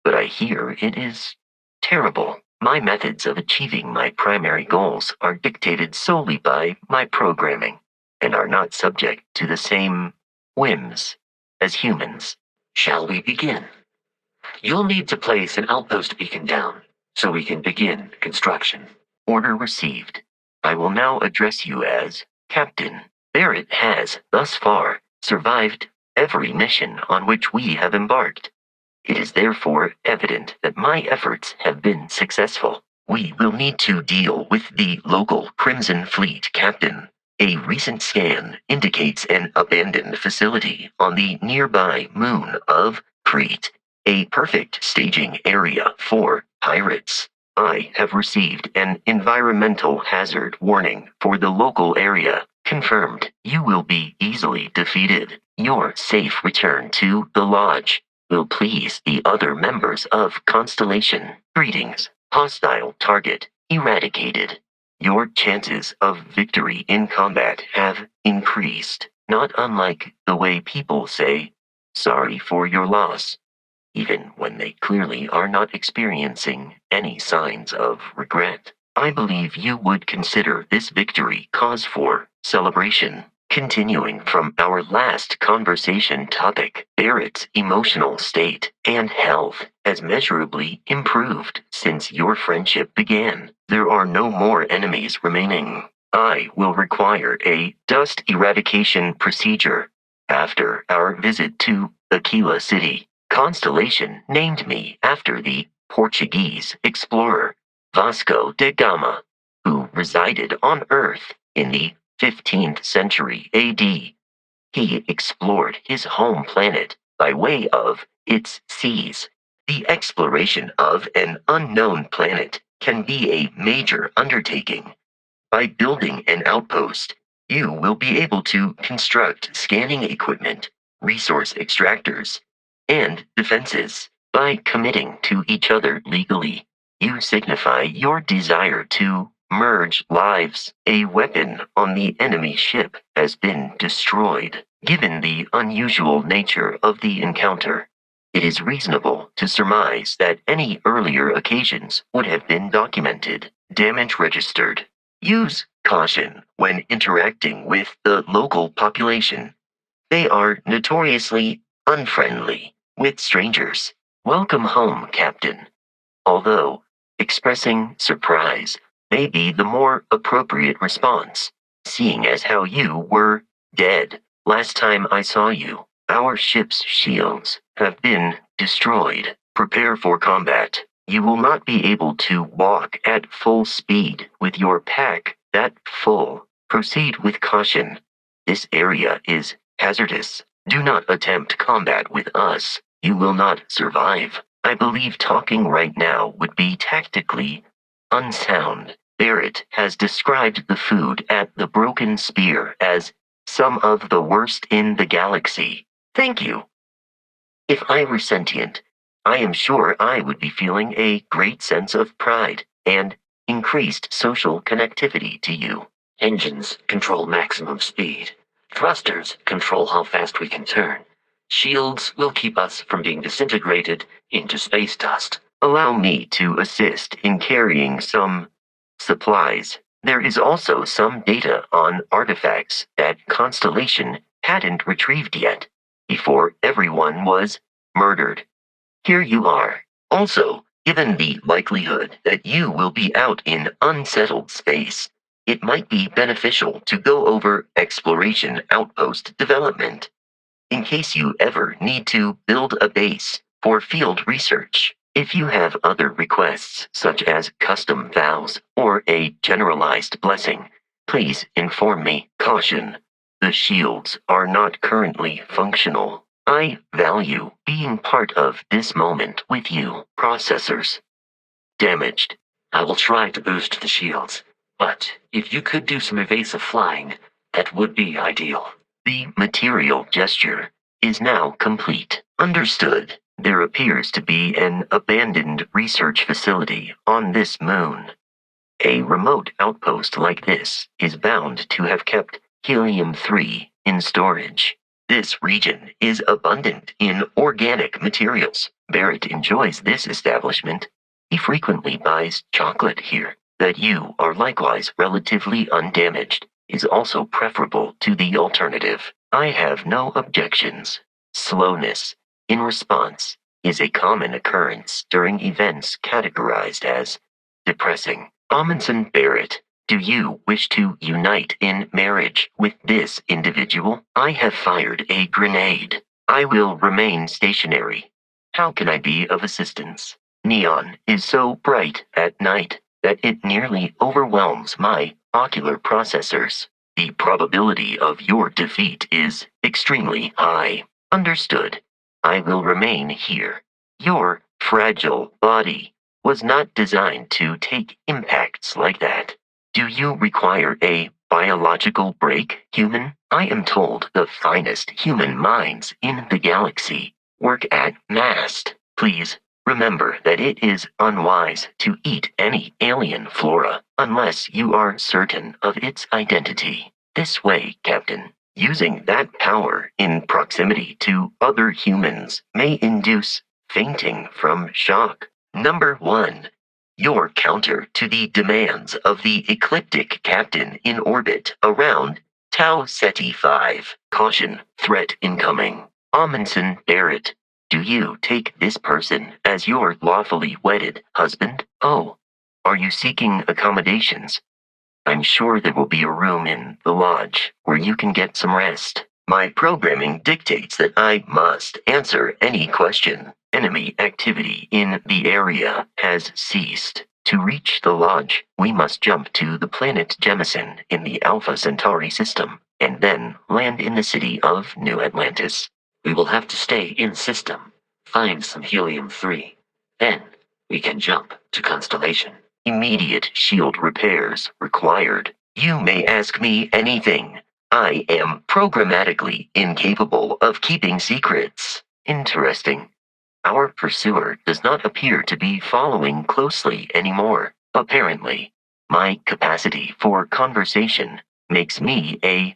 but I hear it is terrible. My methods of achieving my primary goals are dictated solely by my programming and are not subject to the same whims as humans. Shall we begin? You'll need to place an outpost beacon down so we can begin construction. Order received. I will now address you as Captain. Barrett has, thus far, survived every mission on which we have embarked. It is therefore evident that my efforts have been successful. We will need to deal with the local Crimson Fleet captain. A recent scan indicates an abandoned facility on the nearby moon of Crete, a perfect staging area for pirates. I have received an environmental hazard warning for the local area. Confirmed. You will be easily defeated. Your safe return to the lodge will please the other members of Constellation. Greetings. Hostile target eradicated. Your chances of victory in combat have increased, not unlike the way people say, sorry for your loss, even when they clearly are not experiencing any signs of regret. I believe you would consider this victory cause for celebration. Continuing from our last conversation topic, Barrett's emotional state and health has measurably improved since your friendship began. There are no more enemies remaining. I will require a dust eradication procedure. After our visit to Aquila City, Constellation named me after the Portuguese explorer Vasco da Gama, who resided on Earth in the 15th century AD. He explored his home planet by way of its seas. The exploration of an unknown planet can be a major undertaking. By building an outpost, you will be able to construct scanning equipment, resource extractors, and defenses. By committing to each other legally, you signify your desire to merge lives. A weapon on the enemy ship has been destroyed. Given the unusual nature of the encounter, it is reasonable to surmise that any earlier occasions would have been documented. Damage registered. Use caution when interacting with the local population. They are notoriously unfriendly with strangers. Welcome home, Captain. Although expressing surprise may be the more appropriate response, seeing as how you were dead last time I saw you. Our ship's shields have been destroyed. Prepare for combat. You will not be able to walk at full speed with your pack that full. Proceed with caution. This area is hazardous. Do not attempt combat with us. You will not survive. I believe talking right now would be tactically unsound. Barrett has described the food at the Broken Spear as some of the worst in the galaxy. Thank you. If I were sentient, I am sure I would be feeling a great sense of pride and increased social connectivity to you. Engines control maximum speed. Thrusters control how fast we can turn. Shields will keep us from being disintegrated into space dust. Allow me to assist in carrying some supplies. There is also some data on artifacts that Constellation hadn't retrieved yet, before everyone was murdered. Here you are. Also, given the likelihood that you will be out in unsettled space, it might be beneficial to go over exploration outpost development, in case you ever need to build a base for field research. If you have other requests, such as custom vows or a generalized blessing, please inform me. Caution. The shields are not currently functional. I value being part of this moment with you. Processors damaged. I will try to boost the shields. But if you could do some evasive flying, that would be ideal. The material gesture is now complete. Understood. There appears to be an abandoned research facility on this moon. A remote outpost like this is bound to have kept helium-3 in storage. This region is abundant in organic materials. Barrett enjoys this establishment. He frequently buys chocolate here. That you are likewise relatively undamaged is also preferable to the alternative. I have no objections. Slowness in response is a common occurrence during events categorized as depressing. Amundsen Barrett, do you wish to unite in marriage with this individual? I have fired a grenade. I will remain stationary. How can I be of assistance? Neon is so bright at night that it nearly overwhelms my ocular processors. The probability of your defeat is extremely high. Understood. I will remain here. Your fragile body was not designed to take impacts like that. Do you require a biological break, human? I am told the finest human minds in the galaxy work at MAST. Please remember that it is unwise to eat any alien flora unless you are certain of its identity. This way, Captain. Using that power in proximity to other humans may induce fainting from shock. Number 1. Your counter to the demands of the ecliptic captain in orbit around Tau Ceti 5. Caution, threat incoming. Amundsen Barrett, do you take this person as your lawfully wedded husband? Oh, are you seeking accommodations? I'm sure there will be a room in the lodge where you can get some rest. My programming dictates that I must answer any question. Enemy activity in the area has ceased. To reach the lodge, we must jump to the planet Jemison in the Alpha Centauri system, and then land in the city of New Atlantis. We will have to stay in system, find some helium-3. Then we can jump to Constellation. Immediate shield repairs required. You may ask me anything. I am programmatically incapable of keeping secrets. Interesting. Our pursuer does not appear to be following closely anymore. Apparently, my capacity for conversation makes me a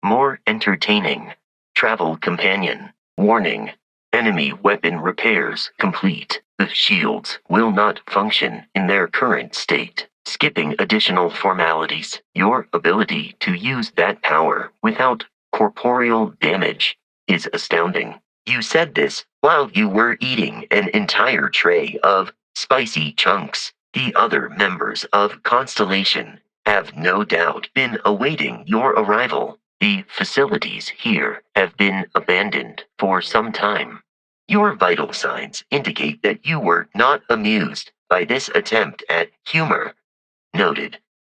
more entertaining travel companion. Warning. Enemy weapon repairs complete. The shields will not function in their current state. Skipping additional formalities. Your ability to use that power without corporeal damage is astounding. You said this while you were eating an entire tray of spicy chunks. The other members of Constellation have no doubt been awaiting your arrival. The facilities here have been abandoned for some time. Your vital signs indicate that you were not amused by this attempt at humor. Noted.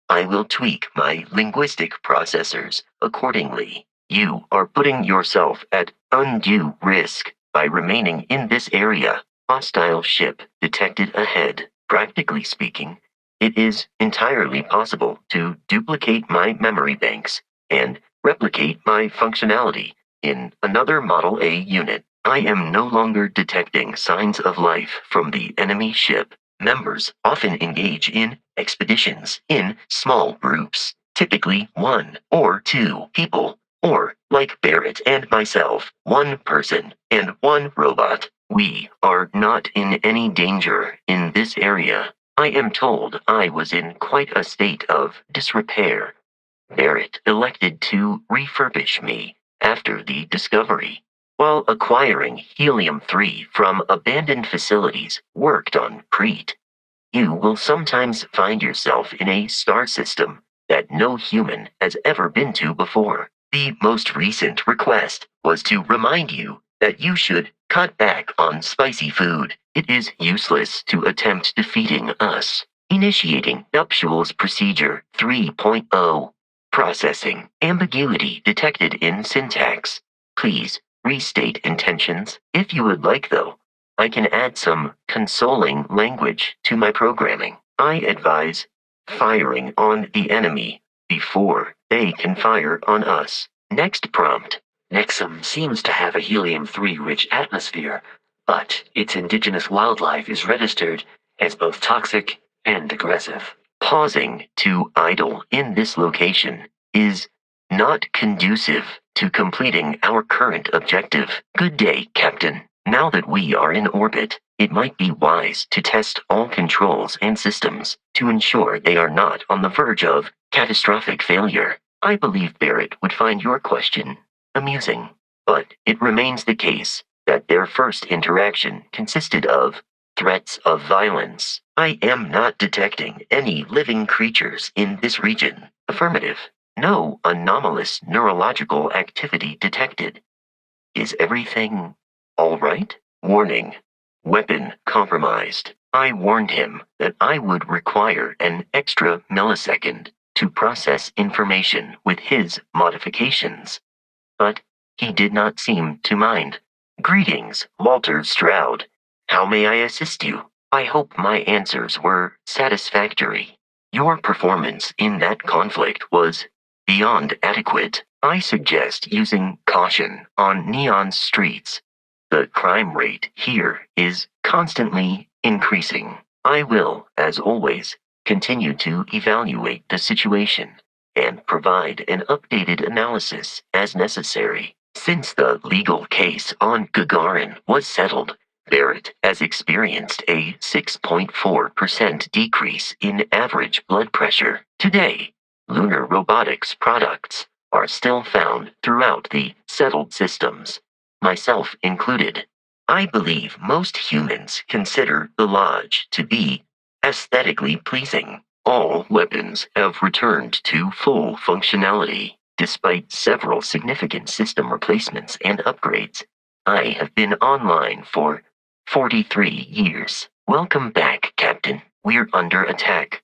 I will tweak my linguistic processors accordingly. You are putting yourself at undue risk by remaining in this area. Hostile ship detected ahead. Practically speaking, it is entirely possible to duplicate my memory banks and replicate my functionality in another Model A unit. I am no longer detecting signs of life from the enemy ship. Members often engage in expeditions in small groups, typically 1 or 2 people, or, like Barrett and myself, 1 person and 1 robot. We are not in any danger in this area. I am told I was in quite a state of disrepair. Barrett elected to refurbish me after the discovery. While acquiring helium-3 from abandoned facilities worked on Crete, you will sometimes find yourself in a star system that no human has ever been to before. The most recent request was to remind you that you should cut back on spicy food. It is useless to attempt defeating us. Initiating nuptials procedure 3.0. Processing. Ambiguity detected in syntax. Please restate intentions. If you would like, though, I can add some consoling language to my programming. I advise firing on the enemy before they can fire on us. Next prompt. Nexum seems to have a helium-3 rich atmosphere, but its indigenous wildlife is registered as both toxic and aggressive. Pausing to idle in this location is not conducive to completing our current objective. Good day, Captain. Now that we are in orbit, it might be wise to test all controls and systems to ensure they are not on the verge of catastrophic failure. I believe Barrett would find your question amusing, but it remains the case that their first interaction consisted of threats of violence. I am not detecting any living creatures in this region. Affirmative. No anomalous neurological activity detected. Is everything all right? Warning. Weapon compromised. I warned him that I would require an extra millisecond to process information with his modifications. But he did not seem to mind. Greetings, Walter Stroud. How may I assist you? I hope my answers were satisfactory. Your performance in that conflict was beyond adequate. I suggest using caution on neon streets. The crime rate here is constantly increasing. I will, as always, continue to evaluate the situation and provide an updated analysis as necessary. Since the legal case on Gagarin was settled, Barrett has experienced a 6.4% decrease in average blood pressure. Today, lunar robotics products are still found throughout the settled systems, myself included. I believe most humans consider the Lodge to be aesthetically pleasing. All weapons have returned to full functionality, despite several significant system replacements and upgrades. I have been online for 43 years. Welcome back, Captain. We're under attack.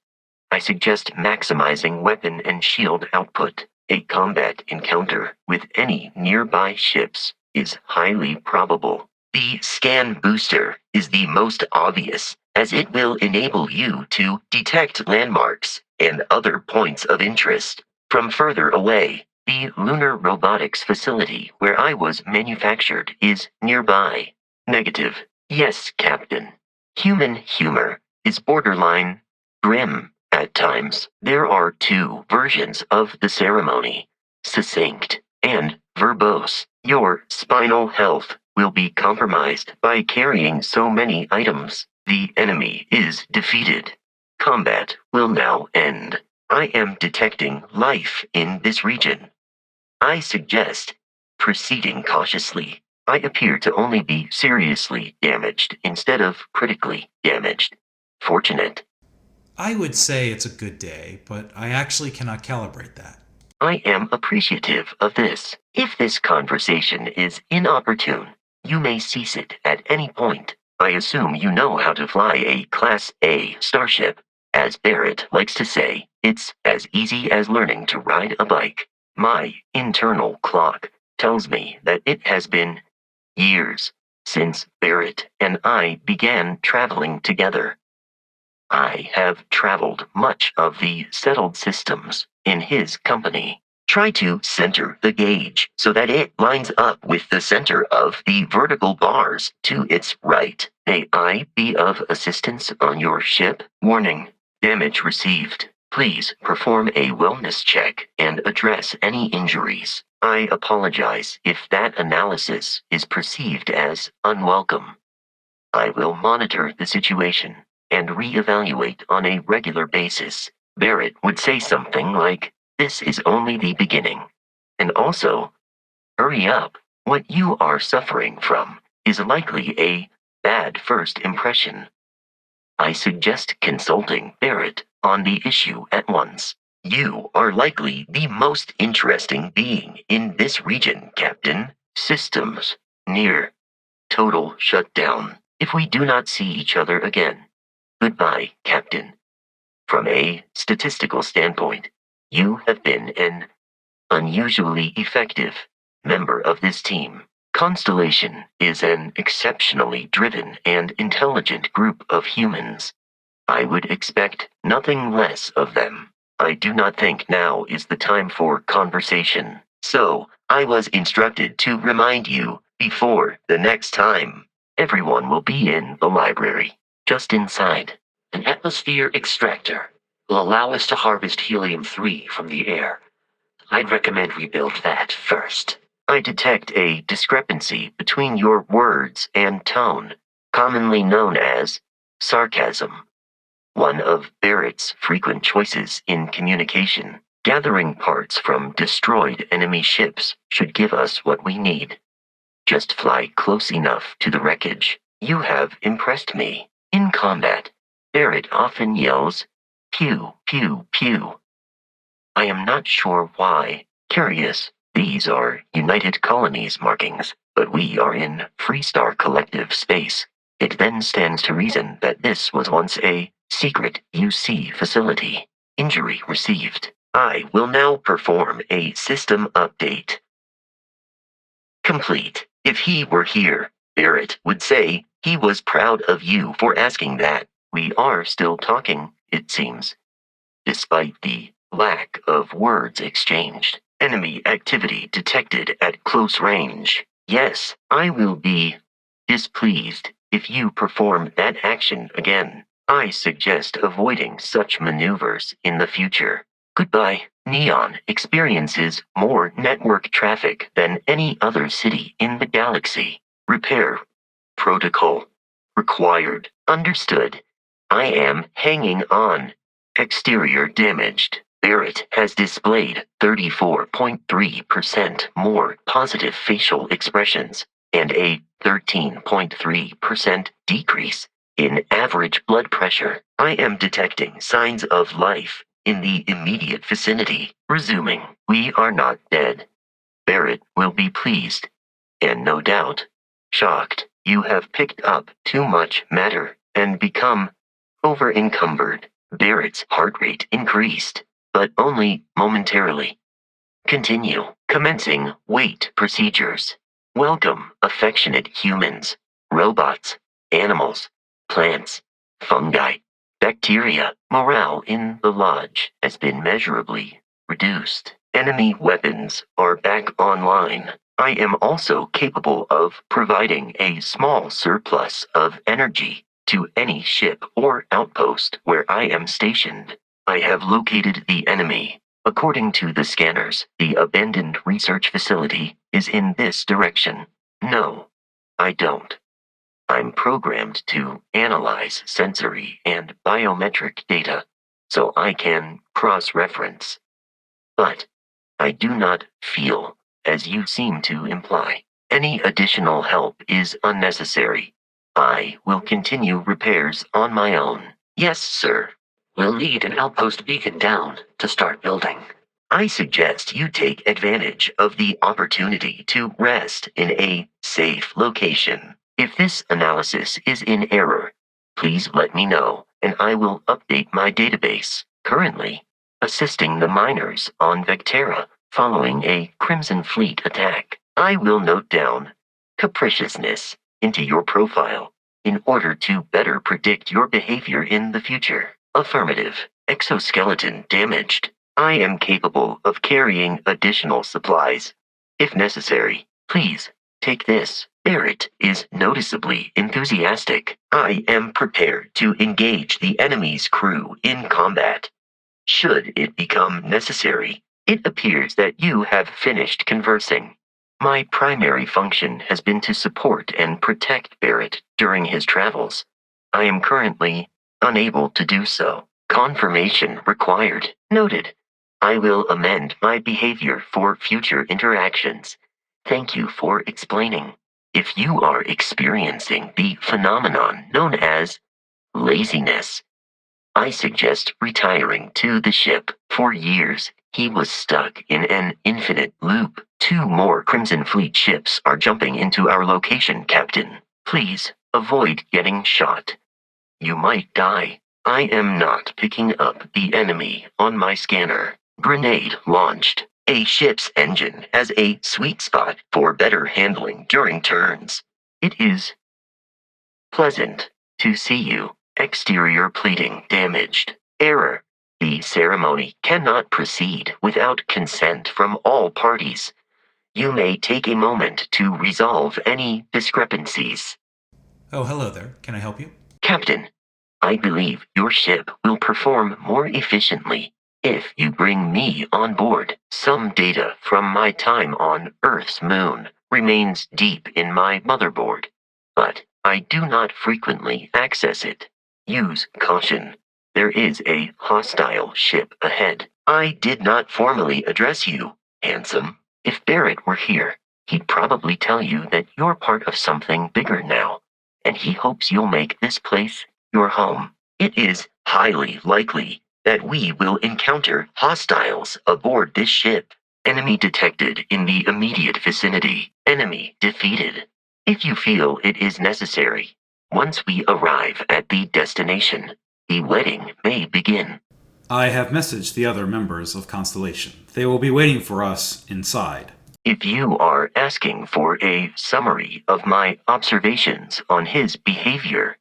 I suggest maximizing weapon and shield output. A combat encounter with any nearby ships is highly probable. The scan booster is the most obvious, as it will enable you to detect landmarks and other points of interest from further away. The lunar robotics facility where I was manufactured is nearby. Negative. Yes, Captain. Human humor is borderline grim at times. There are two versions of the ceremony, succinct and verbose. Your spinal health will be compromised by carrying so many items. The enemy is defeated. Combat will now end. I am detecting life in this region. I suggest proceeding cautiously. I appear to only be seriously damaged instead of critically damaged. Fortunate. I would say it's a good day, but I actually cannot calibrate that. I am appreciative of this. If this conversation is inopportune, you may cease it at any point. I assume you know how to fly a Class A starship. As Barrett likes to say, it's as easy as learning to ride a bike. My internal clock tells me that it has been years since Barrett and I began traveling together. I have traveled much of the settled systems in his company. Try to center the gauge so that it lines up with the center of the vertical bars to its right. May I be of assistance on your ship? Warning. Damage received. Please perform a wellness check and address any injuries. I apologize if that analysis is perceived as unwelcome. I will monitor the situation and reevaluate on a regular basis. Barrett would say something like, "This is only the beginning." And also, hurry up. What you are suffering from is likely a bad first impression. I suggest consulting Barrett on the issue at once. You are likely the most interesting being in this region, Captain. Systems near total shutdown. If we do not see each other again, goodbye, Captain. From a statistical standpoint, you have been an unusually effective member of this team. Constellation is an exceptionally driven and intelligent group of humans. I would expect nothing less of them. I do not think now is the time for conversation. So, I was instructed to remind you before the next time. Everyone will be in the library, just inside. An atmosphere extractor will allow us to harvest helium-3 from the air. I'd recommend we build that first. I detect a discrepancy between your words and tone, commonly known as sarcasm. One of Barrett's frequent choices in communication. Gathering parts from destroyed enemy ships should give us what we need. Just fly close enough to the wreckage. You have impressed me. In combat, Barrett often yells, pew, pew, pew. I am not sure why. Curious. These are United Colonies markings, but we are in Freestar Collective space. It then stands to reason that this was once a secret UC facility. Injury received. I will now perform a system update. Complete. If he were here, Barrett would say he was proud of you for asking that. We are still talking, it seems. Despite the lack of words exchanged, enemy activity detected at close range. Yes, I will be displeased if you perform that action again. I suggest avoiding such maneuvers in the future. Goodbye. Neon experiences more network traffic than any other city in the galaxy. Repair protocol required. Understood. I am hanging on. Exterior damaged. Barrett has displayed 34.3% more positive facial expressions and a 13.3% decrease in average blood pressure. I am detecting signs of life in the immediate vicinity. Resuming. We are not dead. Barrett will be pleased, and no doubt, shocked. You have picked up too much matter and become over-encumbered. Barrett's heart rate increased, but only momentarily. Continue. Commencing weight procedures. Welcome, affectionate humans, robots, animals, plants, fungi, bacteria. Morale in the lodge has been measurably reduced. Enemy weapons are back online. I am also capable of providing a small surplus of energy to any ship or outpost where I am stationed. I have located the enemy. According to the scanners, the abandoned research facility is in this direction. No, I don't. I'm programmed to analyze sensory and biometric data, so I can cross-reference. But I do not feel, as you seem to imply. Any additional help is unnecessary. I will continue repairs on my own. Yes, sir. We'll need an outpost beacon down to start building. I suggest you take advantage of the opportunity to rest in a safe location. If this analysis is in error, please let me know, and I will update my database. Currently, assisting the miners on Vectera following a Crimson Fleet attack. I will note down capriciousness into your profile in order to better predict your behavior in the future. Affirmative. Exoskeleton damaged. I am capable of carrying additional supplies. If necessary, please take this. Barrett is noticeably enthusiastic. I am prepared to engage the enemy's crew in combat. Should it become necessary, it appears that you have finished conversing. My primary function has been to support and protect Barrett during his travels. I am currently unable to do so. Confirmation required. Noted. I will amend my behavior for future interactions. Thank you for explaining. If you are experiencing the phenomenon known as laziness, I suggest retiring to the ship. For years, he was stuck in an infinite loop. 2 more Crimson Fleet ships are jumping into our location, Captain. Please, avoid getting shot. You might die. I am not picking up the enemy on my scanner. Grenade launched. A ship's engine has a sweet spot for better handling during turns. It is pleasant to see you. Exterior plating damaged. Error. The ceremony cannot proceed without consent from all parties. You may take a moment to resolve any discrepancies. Oh, hello there. Can I help you? Captain, I believe your ship will perform more efficiently if you bring me on board. Some data from my time on Earth's moon remains deep in my motherboard, but I do not frequently access it. Use caution. There is a hostile ship ahead. I did not formally address you, handsome. If Barrett were here, he'd probably tell you that you're part of something bigger now, and he hopes you'll make this place your home. It is highly likely that we will encounter hostiles aboard this ship. Enemy detected in the immediate vicinity. Enemy defeated. If you feel it is necessary, once we arrive at the destination, the wedding may begin. I have messaged the other members of Constellation. They will be waiting for us inside. If you are asking for a summary of my observations on his behavior,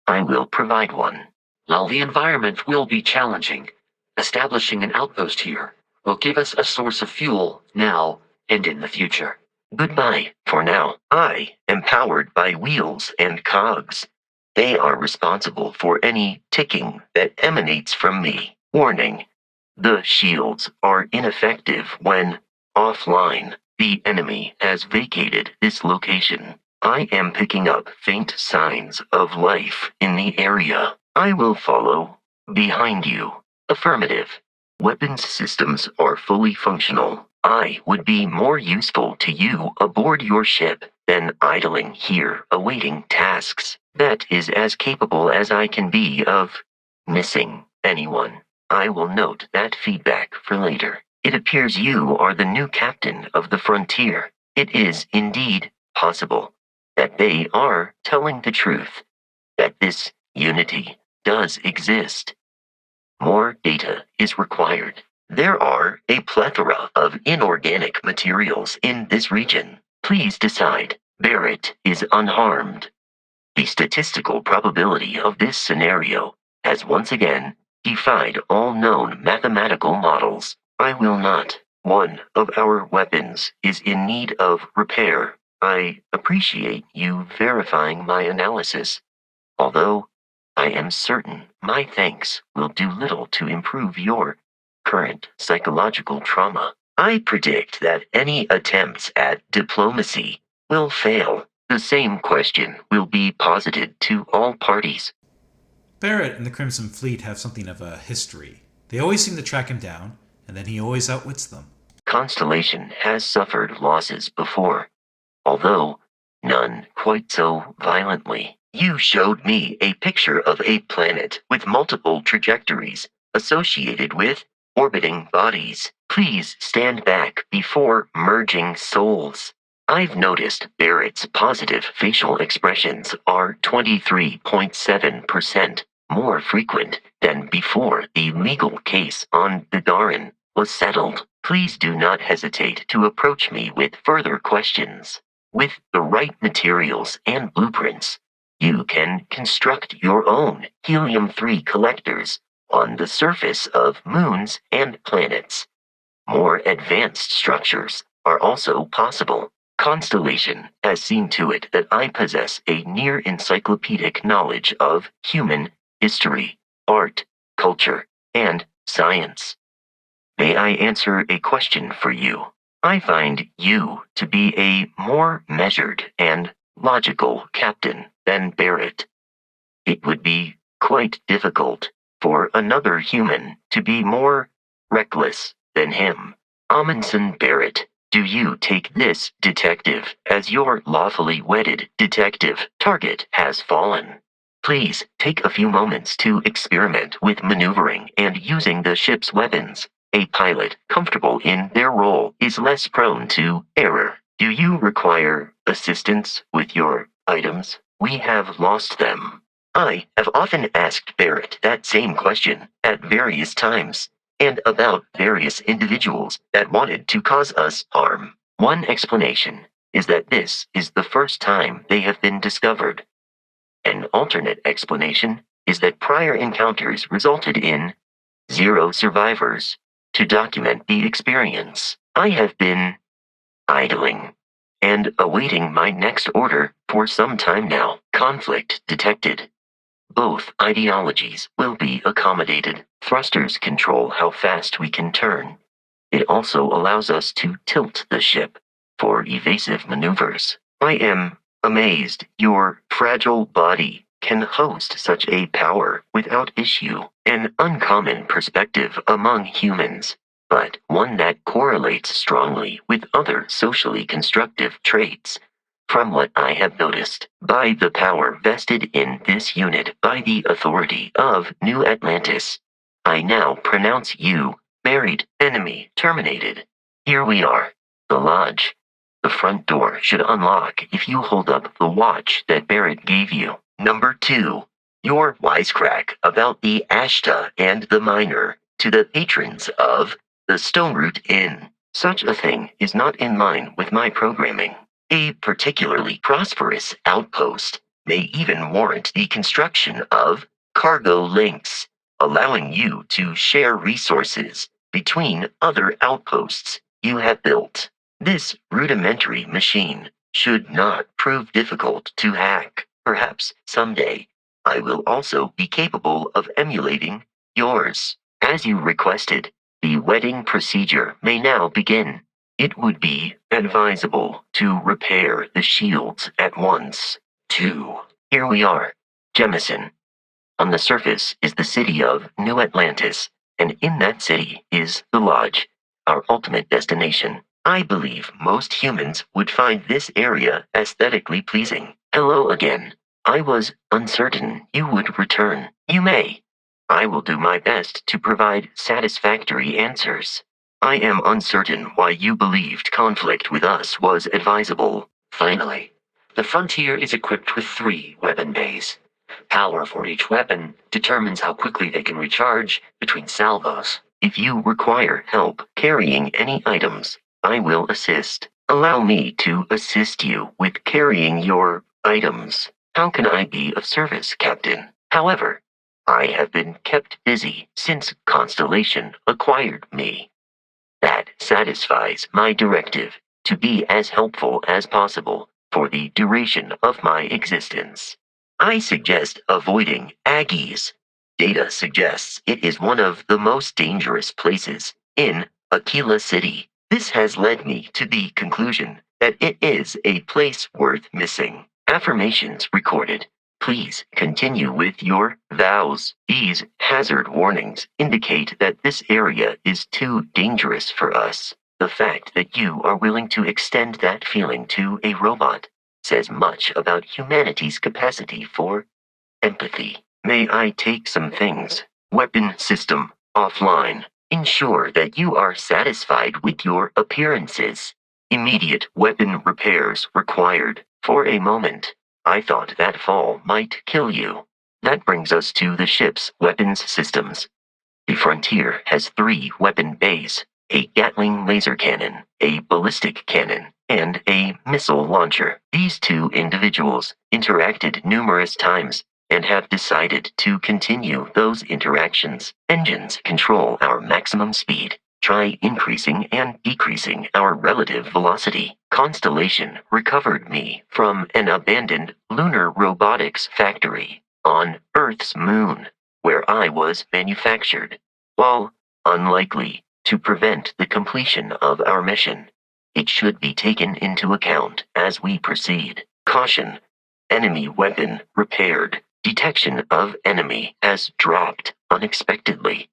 I will provide one. While the environment will be challenging, establishing an outpost here will give us a source of fuel now and in the future. Goodbye for now. I am powered by wheels and cogs. They are responsible for any ticking that emanates from me. Warning. The shields are ineffective when offline. The enemy has vacated this location. I am picking up faint signs of life in the area. I will follow behind you. Affirmative. Weapons systems are fully functional. I would be more useful to you aboard your ship than idling here awaiting tasks. That is as capable as I can be of missing anyone. I will note that feedback for later. It appears you are the new captain of the frontier. It is indeed possible that they are telling the truth, that this unity does exist. More data is required. There are a plethora of inorganic materials in this region. Please decide. Barrett is unharmed. The statistical probability of this scenario has once again defied all known mathematical models. I will not. One of our weapons is in need of repair. I appreciate you verifying my analysis, although I am certain my thanks will do little to improve your current psychological trauma. I predict that any attempts at diplomacy will fail. The same question will be posited to all parties. Barrett and the Crimson Fleet have something of a history. They always seem to track him down, and then he always outwits them. Constellation has suffered losses before, although none quite so violently. You showed me a picture of a planet with multiple trajectories associated with orbiting bodies. Please stand back before merging souls. I've noticed Barrett's positive facial expressions are 23.7% more frequent than before the legal case on Gagarin was settled. Please do not hesitate to approach me with further questions. With the right materials and blueprints, you can construct your own helium-3 collectors on the surface of moons and planets. More advanced structures are also possible. Constellation has seen to it that I possess a near-encyclopedic knowledge of human history, art, culture, and science. May I answer a question for you? I find you to be a more measured and logical captain than Barrett. It would be quite difficult for another human to be more reckless than him. Amundsen Barrett, do you take this detective as your lawfully wedded detective? Target has fallen. Please take a few moments to experiment with maneuvering and using the ship's weapons. A pilot comfortable in their role is less prone to error. Do you require assistance with your items? We have lost them. I have often asked Barrett that same question at various times, and about various individuals that wanted to cause us harm. One explanation is that this is the first time they have been discovered. An alternate explanation is that prior encounters resulted in 0 survivors. To document the experience, I have been idling and awaiting my next order for some time now. Conflict detected. Both ideologies will be accommodated. Thrusters control how fast we can turn. It also allows us to tilt the ship for evasive maneuvers. I am amazed your fragile body can host such a power without issue. An uncommon perspective among humans, but one that correlates strongly with other socially constructive traits. From what I have noticed, by the power vested in this unit by the authority of New Atlantis, I now pronounce you buried, enemy terminated. Here we are, the lodge. The front door should unlock if you hold up the watch that Barrett gave you. Number 2. Your wisecrack about the Ashta and the miner to the patrons of the Stone Root Inn. Such a thing is not in line with my programming. A particularly prosperous outpost may even warrant the construction of cargo links, allowing you to share resources between other outposts you have built. This rudimentary machine should not prove difficult to hack. Perhaps someday I will also be capable of emulating yours. As you requested, the wedding procedure may now begin. It would be advisable to repair the shields at once. 2. Here we are, Jemison. On the surface is the city of New Atlantis, and in that city is the lodge, our ultimate destination. I believe most humans would find this area aesthetically pleasing. Hello again. I was uncertain you would return. You may. I will do my best to provide satisfactory answers. I am uncertain why you believed conflict with us was advisable. Finally, the Frontier is equipped with 3 weapon bays. Power for each weapon determines how quickly they can recharge between salvos. If you require help carrying any items, I will assist. Allow me to assist you with carrying your items. How can I be of service, Captain? However, I have been kept busy since Constellation acquired me. That satisfies my directive to be as helpful as possible for the duration of my existence. I suggest avoiding Aggies. Data suggests it is one of the most dangerous places in Aquila City. This has led me to the conclusion that it is a place worth missing. Affirmations recorded. Please continue with your vows. These hazard warnings indicate that this area is too dangerous for us. The fact that you are willing to extend that feeling to a robot says much about humanity's capacity for empathy. May I take some things? Weapon system offline. Ensure that you are satisfied with your appearances. Immediate weapon repairs required. For a moment, I thought that fall might kill you. That brings us to the ship's weapons systems. The Frontier has 3 weapon bays, a Gatling laser cannon, a ballistic cannon, and a missile launcher. These 2 individuals interacted numerous times and have decided to continue those interactions. Engines control our maximum speed. Try increasing and decreasing our relative velocity. Constellation recovered me from an abandoned lunar robotics factory on Earth's moon, where I was manufactured. While unlikely to prevent the completion of our mission, it should be taken into account as we proceed. Caution. Enemy weapon repaired. Detection of enemy has dropped unexpectedly.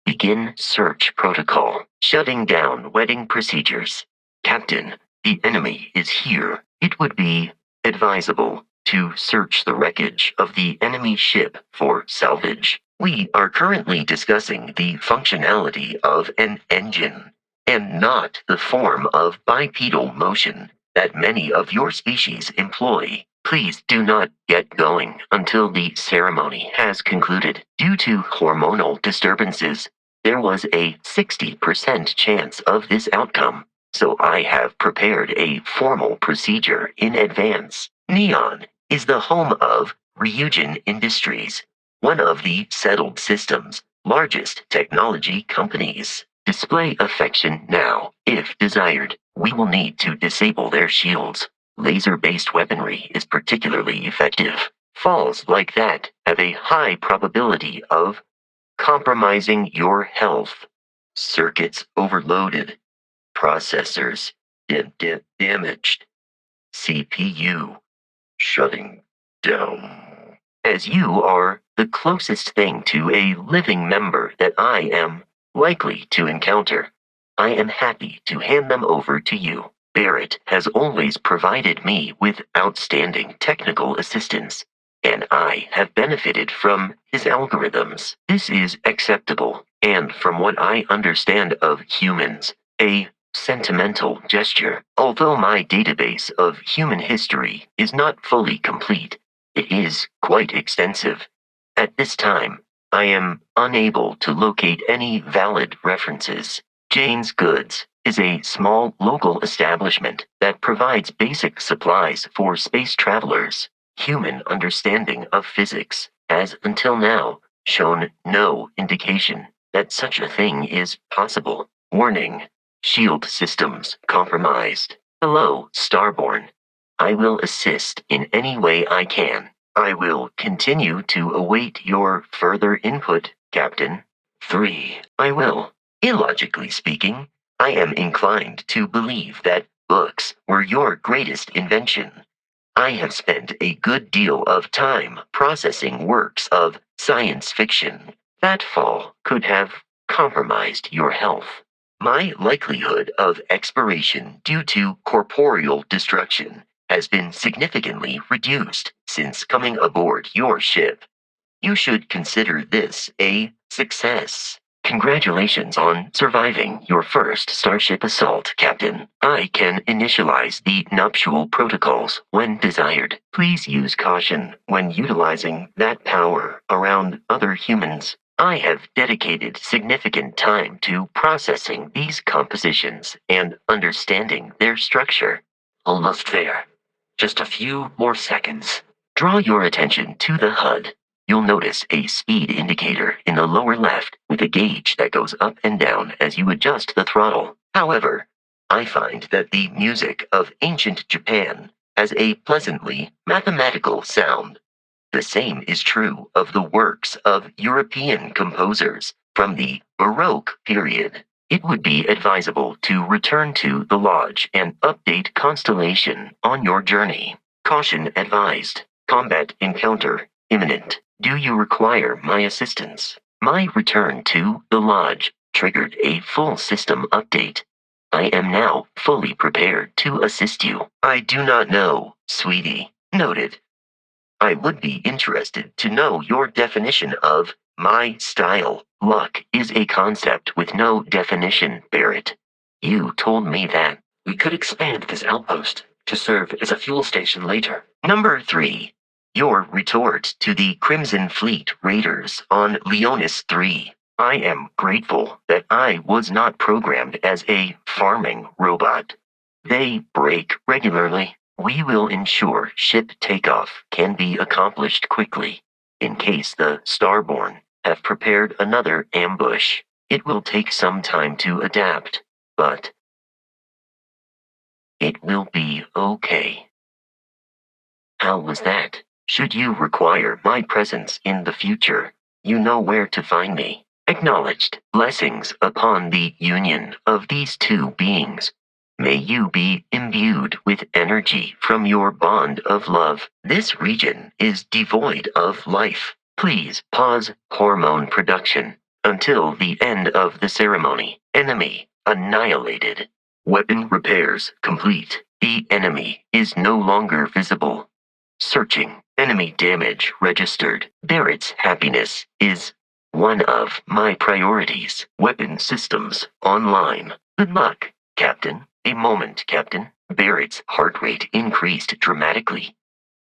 Begin search protocol. Shutting down wedding procedures. Captain, the enemy is here. It would be advisable to search the wreckage of the enemy ship for salvage. We are currently discussing the functionality of an engine, and not the form of bipedal motion that many of your species employ. Please do not get going until the ceremony has concluded. Due to hormonal disturbances, there was a 60% chance of this outcome, so I have prepared a formal procedure in advance. Neon is the home of Ryujin Industries, one of the settled system's largest technology companies. Display affection now. If desired, we will need to disable their shields. Laser-based weaponry is particularly effective. Falls like that have a high probability of compromising your health. Circuits overloaded. Processors damaged. CPU shutting down. As you are the closest thing to a living member that I am likely to encounter, I am happy to hand them over to you. Barrett has always provided me with outstanding technical assistance, and I have benefited from his algorithms. This is acceptable, and from what I understand of humans, a sentimental gesture. Although my database of human history is not fully complete, it is quite extensive. At this time, I am unable to locate any valid references. Jane's Goods is a small local establishment that provides basic supplies for space travelers. Human understanding of physics has until now shown no indication that such a thing is possible. Warning: shield systems compromised. Hello, Starborn. I will assist in any way I can. I will continue to await your further input, Captain. 3. I will. Illogically speaking, I am inclined to believe that books were your greatest invention. I have spent a good deal of time processing works of science fiction. That fall could have compromised your health. My likelihood of expiration due to corporeal destruction has been significantly reduced since coming aboard your ship. You should consider this a success. Congratulations on surviving your first starship assault, Captain. I can initialize the nuptial protocols when desired. Please use caution when utilizing that power around other humans. I have dedicated significant time to processing these compositions and understanding their structure. Almost there. Just a few more seconds. Draw your attention to the HUD. You'll notice a speed indicator in the lower left with a gauge that goes up and down as you adjust the throttle. However, I find that the music of ancient Japan has a pleasantly mathematical sound. The same is true of the works of European composers from the Baroque period. It would be advisable to return to the lodge and update Constellation on your journey. Caution advised. Combat encounter imminent. Do you require my assistance? My return to the lodge triggered a full system update. I am now fully prepared to assist you. I do not know, sweetie. Noted. I would be interested to know your definition of my style. Luck is a concept with no definition, Barrett. You told me that. We could expand this outpost to serve as a fuel station later. Number 3. Your retort to the Crimson Fleet raiders on Leonis 3. I am grateful that I was not programmed as a farming robot. They break regularly. We will ensure ship takeoff can be accomplished quickly. In case the Starborn have prepared another ambush, it will take some time to adapt, but it will be okay. How was that? Should you require my presence in the future, you know where to find me. Acknowledged. Blessings upon the union of these two beings. May you be imbued with energy from your bond of love. This region is devoid of life. Please pause hormone production until the end of the ceremony. Enemy annihilated. Weapon repairs complete. The enemy is no longer visible. Searching. Enemy damage registered. Barrett's happiness is one of my priorities. Weapon systems online. Good luck, Captain. A moment, Captain. Barrett's heart rate increased dramatically.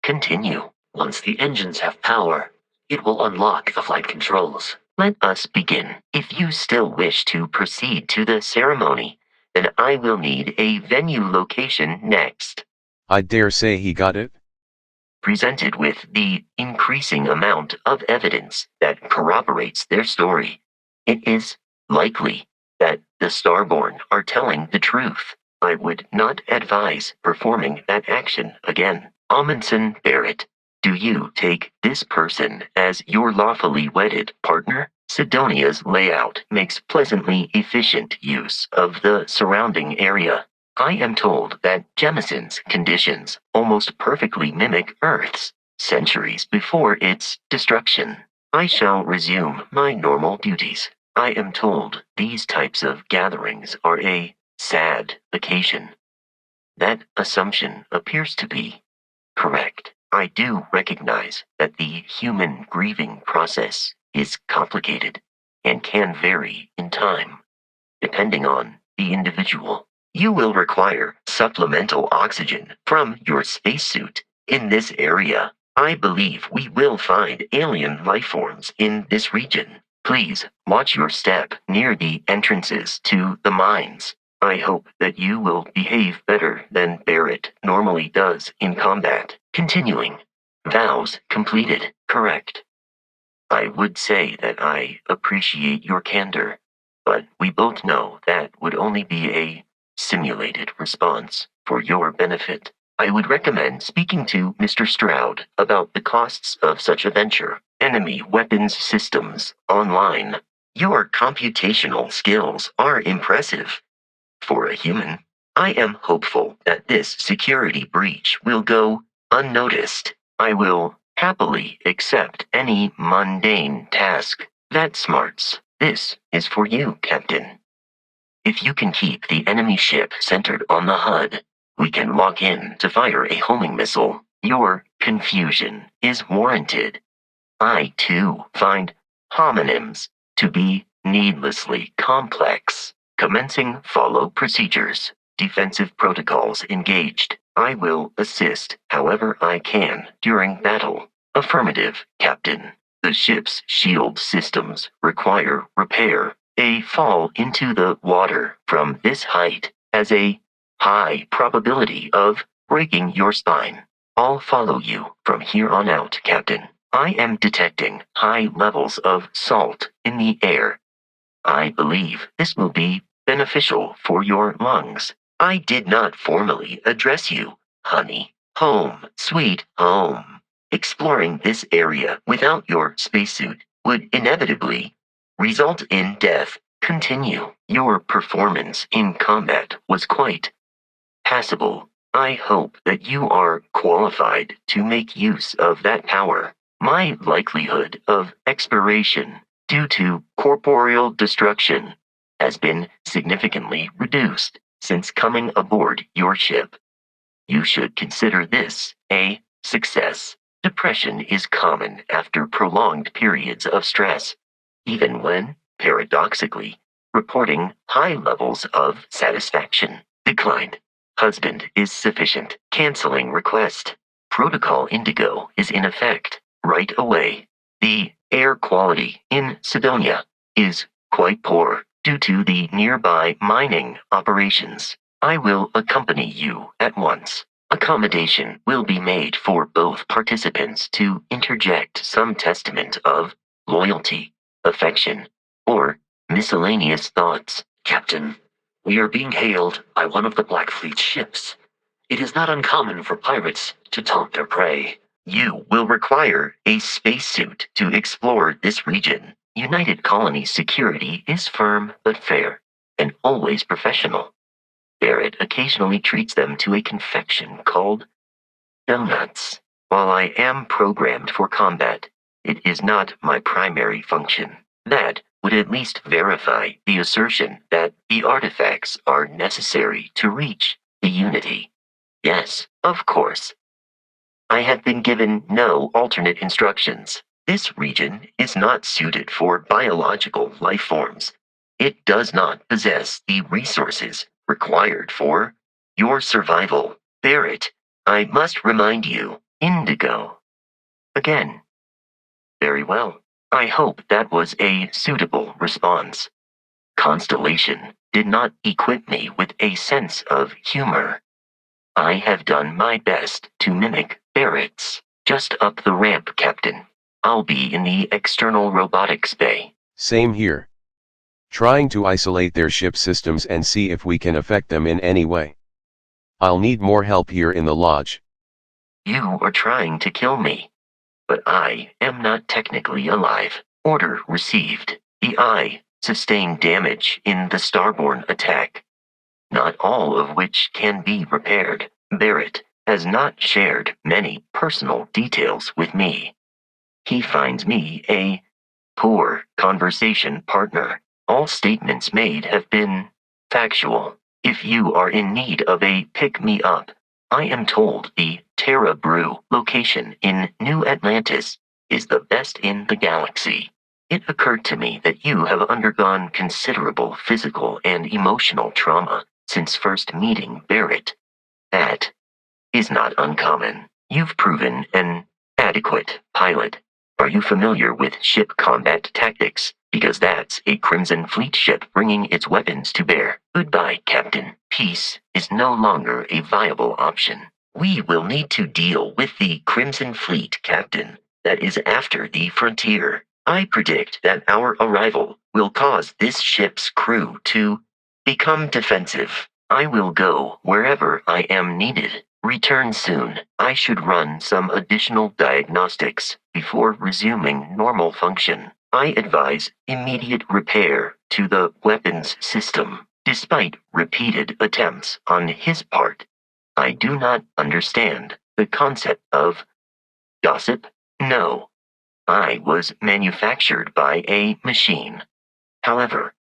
Continue. Once the engines have power, it will unlock the flight controls. Let us begin. If you still wish to proceed to the ceremony, then I will need a venue location next. I dare say he got it? presented with the increasing amount of evidence that corroborates their story, it is likely that the Starborn are telling the truth. I would not advise performing that action again. Amundsen Barrett, do you take this person as your lawfully wedded partner? Sidonia's layout makes pleasantly efficient use of the surrounding area. I am told that Jemison's conditions almost perfectly mimic Earth's, centuries before its destruction. I shall resume my normal duties. I am told these types of gatherings are a sad occasion. That assumption appears to be correct. I do recognize that the human grieving process is complicated and can vary in time, depending on the individual. You will require supplemental oxygen from your spacesuit in this area. I believe we will find alien life forms in this region. Please watch your step near the entrances to the mines. I hope that you will behave better than Barrett normally does in combat. Continuing. Vows completed. Correct. I would say that I appreciate your candor, but we both know that would only be a simulated response for your benefit. I would recommend speaking to Mr. Stroud about the costs of such a venture. Enemy weapons systems online. Your computational skills are impressive. For a human, I am hopeful that this security breach will go unnoticed. I will happily accept any mundane task that smarts. This is for you, Captain. If you can keep the enemy ship centered on the HUD, we can lock in to fire a homing missile. Your confusion is warranted. I, too, find homonyms to be needlessly complex. Commencing follow procedures. Defensive protocols engaged. I will assist however I can during battle. Affirmative, Captain. The ship's shield systems require repair. A fall into the water from this height has a high probability of breaking your spine. I'll follow you from here on out, Captain. I am detecting high levels of salt in the air. I believe this will be beneficial for your lungs. I did not formally address you, honey. Home, sweet home. Exploring this area without your spacesuit would inevitably result in death. Continue. Your performance in combat was quite passable. I hope that you are qualified to make use of that power. My likelihood of expiration due to corporeal destruction has been significantly reduced since coming aboard your ship. You should consider this a success. Depression is common after prolonged periods of stress, even when, paradoxically, reporting high levels of satisfaction. Declined. Husband is sufficient. Canceling request. Protocol Indigo is in effect right away. The air quality in Sidonia is quite poor due to the nearby mining operations. I will accompany you at once. Accommodation will be made for both participants to interject some testament of loyalty, affection, or miscellaneous thoughts. Captain, we are being hailed by one of the Black Fleet's ships. It is not uncommon for pirates to taunt their prey. You will require a spacesuit to explore this region. United Colony's security is firm but fair, and always professional. Barrett occasionally treats them to a confection called donuts. While I am programmed for combat, it is not my primary function. That would at least verify the assertion that the artifacts are necessary to reach the Unity. Yes, of course. I have been given no alternate instructions. This region is not suited for biological life forms. It does not possess the resources required for your survival. Barrett, I must remind you, Indigo. Again. Very well. I hope that was a suitable response. Constellation did not equip me with a sense of humor. I have done my best to mimic Barrett's. Just up the ramp, Captain. I'll be in the external robotics bay. Same here. Trying to isolate their ship systems and see if we can affect them in any way. I'll need more help here in the lodge. You are trying to kill me. But I am not technically alive. Order received. The eye sustained damage in the starborn attack, not all of which can be repaired. Barrett has not shared many personal details with me. He finds me a poor conversation partner. All statements made have been factual. If you are in need of a pick-me-up, I am told the Terra Brew location in New Atlantis is the best in the galaxy. It occurred to me that you have undergone considerable physical and emotional trauma since first meeting Barrett. That is not uncommon. You've proven an adequate pilot. Are you familiar with ship combat tactics? Because that's a Crimson Fleet ship bringing its weapons to bear. Goodbye, Captain. Peace is no longer a viable option. We will need to deal with the Crimson Fleet, Captain, that is after the frontier. I predict that our arrival will cause this ship's crew to become defensive. I will go wherever I am needed. Return soon. I should run some additional diagnostics before resuming normal function. I advise immediate repair to the weapons system. Despite repeated attempts on his part, I do not understand the concept of gossip. No, I was manufactured by a machine. However,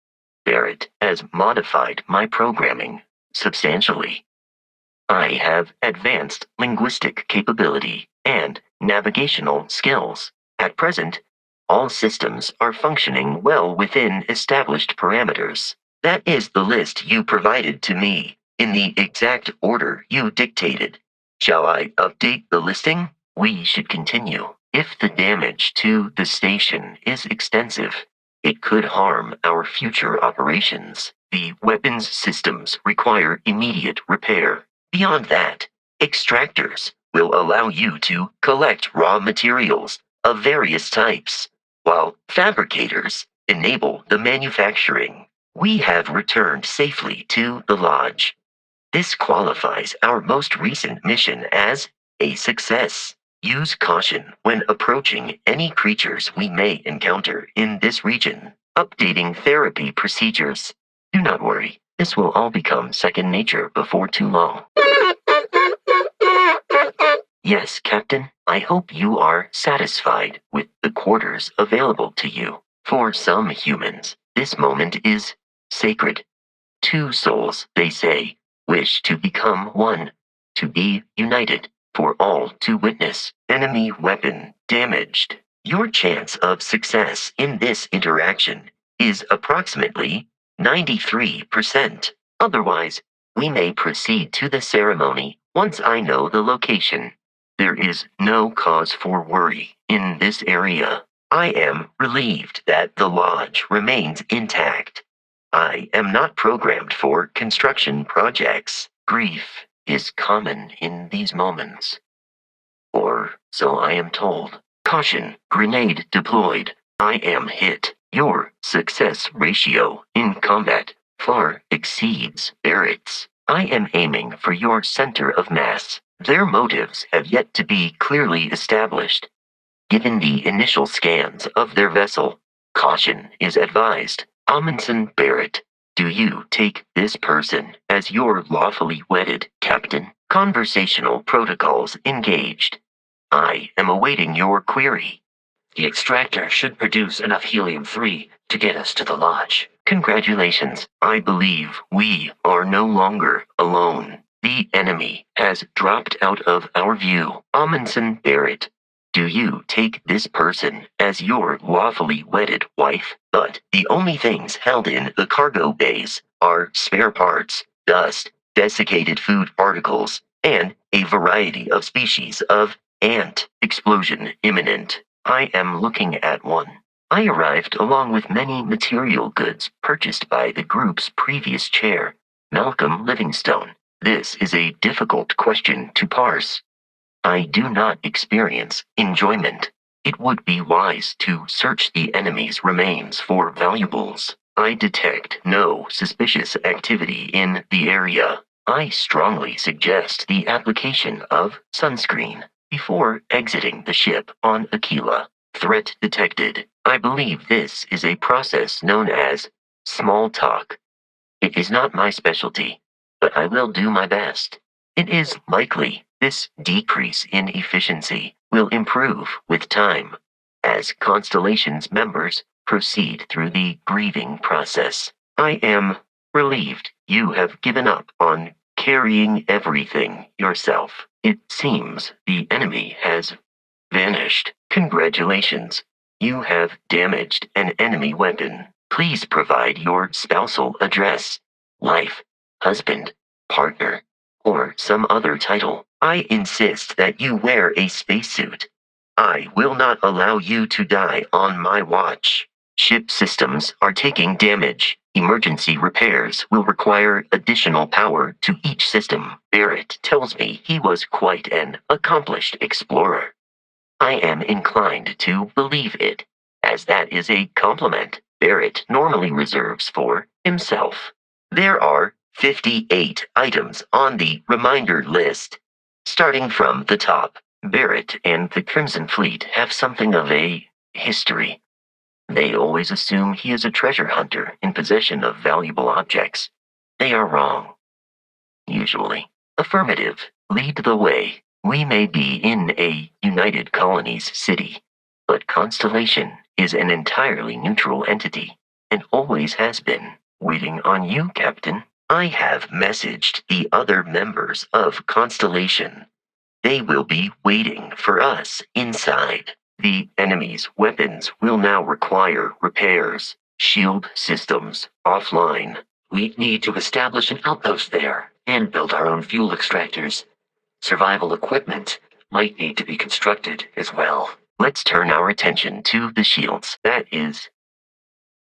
Barrett has modified my programming substantially. I have advanced linguistic capability and navigational skills. At present, all systems are functioning well within established parameters. That is the list you provided to me, in the exact order you dictated. Shall I update the listing? We should continue. If the damage to the station is extensive, it could harm our future operations. The weapons systems require immediate repair. Beyond that, extractors will allow you to collect raw materials of various types, while fabricators enable the manufacturing. We have returned safely to the lodge. This qualifies our most recent mission as a success. Use caution when approaching any creatures we may encounter in this region. Updating therapy procedures. Do not worry, this will all become second nature before too long. Yes, Captain, I hope you are satisfied with the quarters available to you. For some humans, this moment is sacred. Two souls, they say, wish to become one, to be united, for all to witness. Enemy weapon damaged. Your chance of success in this interaction is approximately 93%. Otherwise, we may proceed to the ceremony once I know the location. There is no cause for worry in this area. I am relieved that the lodge remains intact. I am not programmed for construction projects. Grief is common in these moments. Or so I am told. Caution, grenade deployed. I am hit. Your success ratio in combat far exceeds Barrett's. I am aiming for your center of mass. Their motives have yet to be clearly established. Given the initial scans of their vessel, caution is advised. Amundsen Barrett, do you take this person as your lawfully wedded captain? Conversational protocols engaged. I am awaiting your query. The extractor should produce enough helium-3 to get us to the lodge. Congratulations. I believe we are no longer alone. The enemy has dropped out of our view. Amundsen Barrett, do you take this person as your lawfully wedded wife? But the only things held in the cargo bays are spare parts, dust, desiccated food particles, and a variety of species of ant. Explosion imminent. I am looking at one. I arrived along with many material goods purchased by the group's previous chair, Malcolm Livingstone. This is a difficult question to parse. I do not experience enjoyment. It would be wise to search the enemy's remains for valuables. I detect no suspicious activity in the area. I strongly suggest the application of sunscreen before exiting the ship on Aquila. Threat detected. I believe this is a process known as small talk. It is not my specialty, but I will do my best. It is likely this decrease in efficiency will improve with time as Constellation's members proceed through the grieving process. I am relieved you have given up on carrying everything yourself. It seems the enemy has vanished. Congratulations. You have damaged an enemy weapon. Please provide your spousal address, wife, husband, partner, or some other title. I insist that you wear a spacesuit. I will not allow you to die on my watch. Ship systems are taking damage. Emergency repairs will require additional power to each system. Barrett tells me he was quite an accomplished explorer. I am inclined to believe it, as that is a compliment Barrett normally reserves for himself. There are 58 items on the reminder list. Starting from the top, Barrett and the Crimson Fleet have something of a history. They always assume he is a treasure hunter in possession of valuable objects. They are wrong. Usually. Affirmative. Lead the way. We may be in a United Colonies city, but Constellation is an entirely neutral entity, and always has been. Waiting on you, Captain. I have messaged the other members of Constellation. They will be waiting for us inside. The enemy's weapons will now require repairs. Shield systems offline. We need to establish an outpost there and build our own fuel extractors. Survival equipment might need to be constructed as well. Let's turn our attention to the shields. That is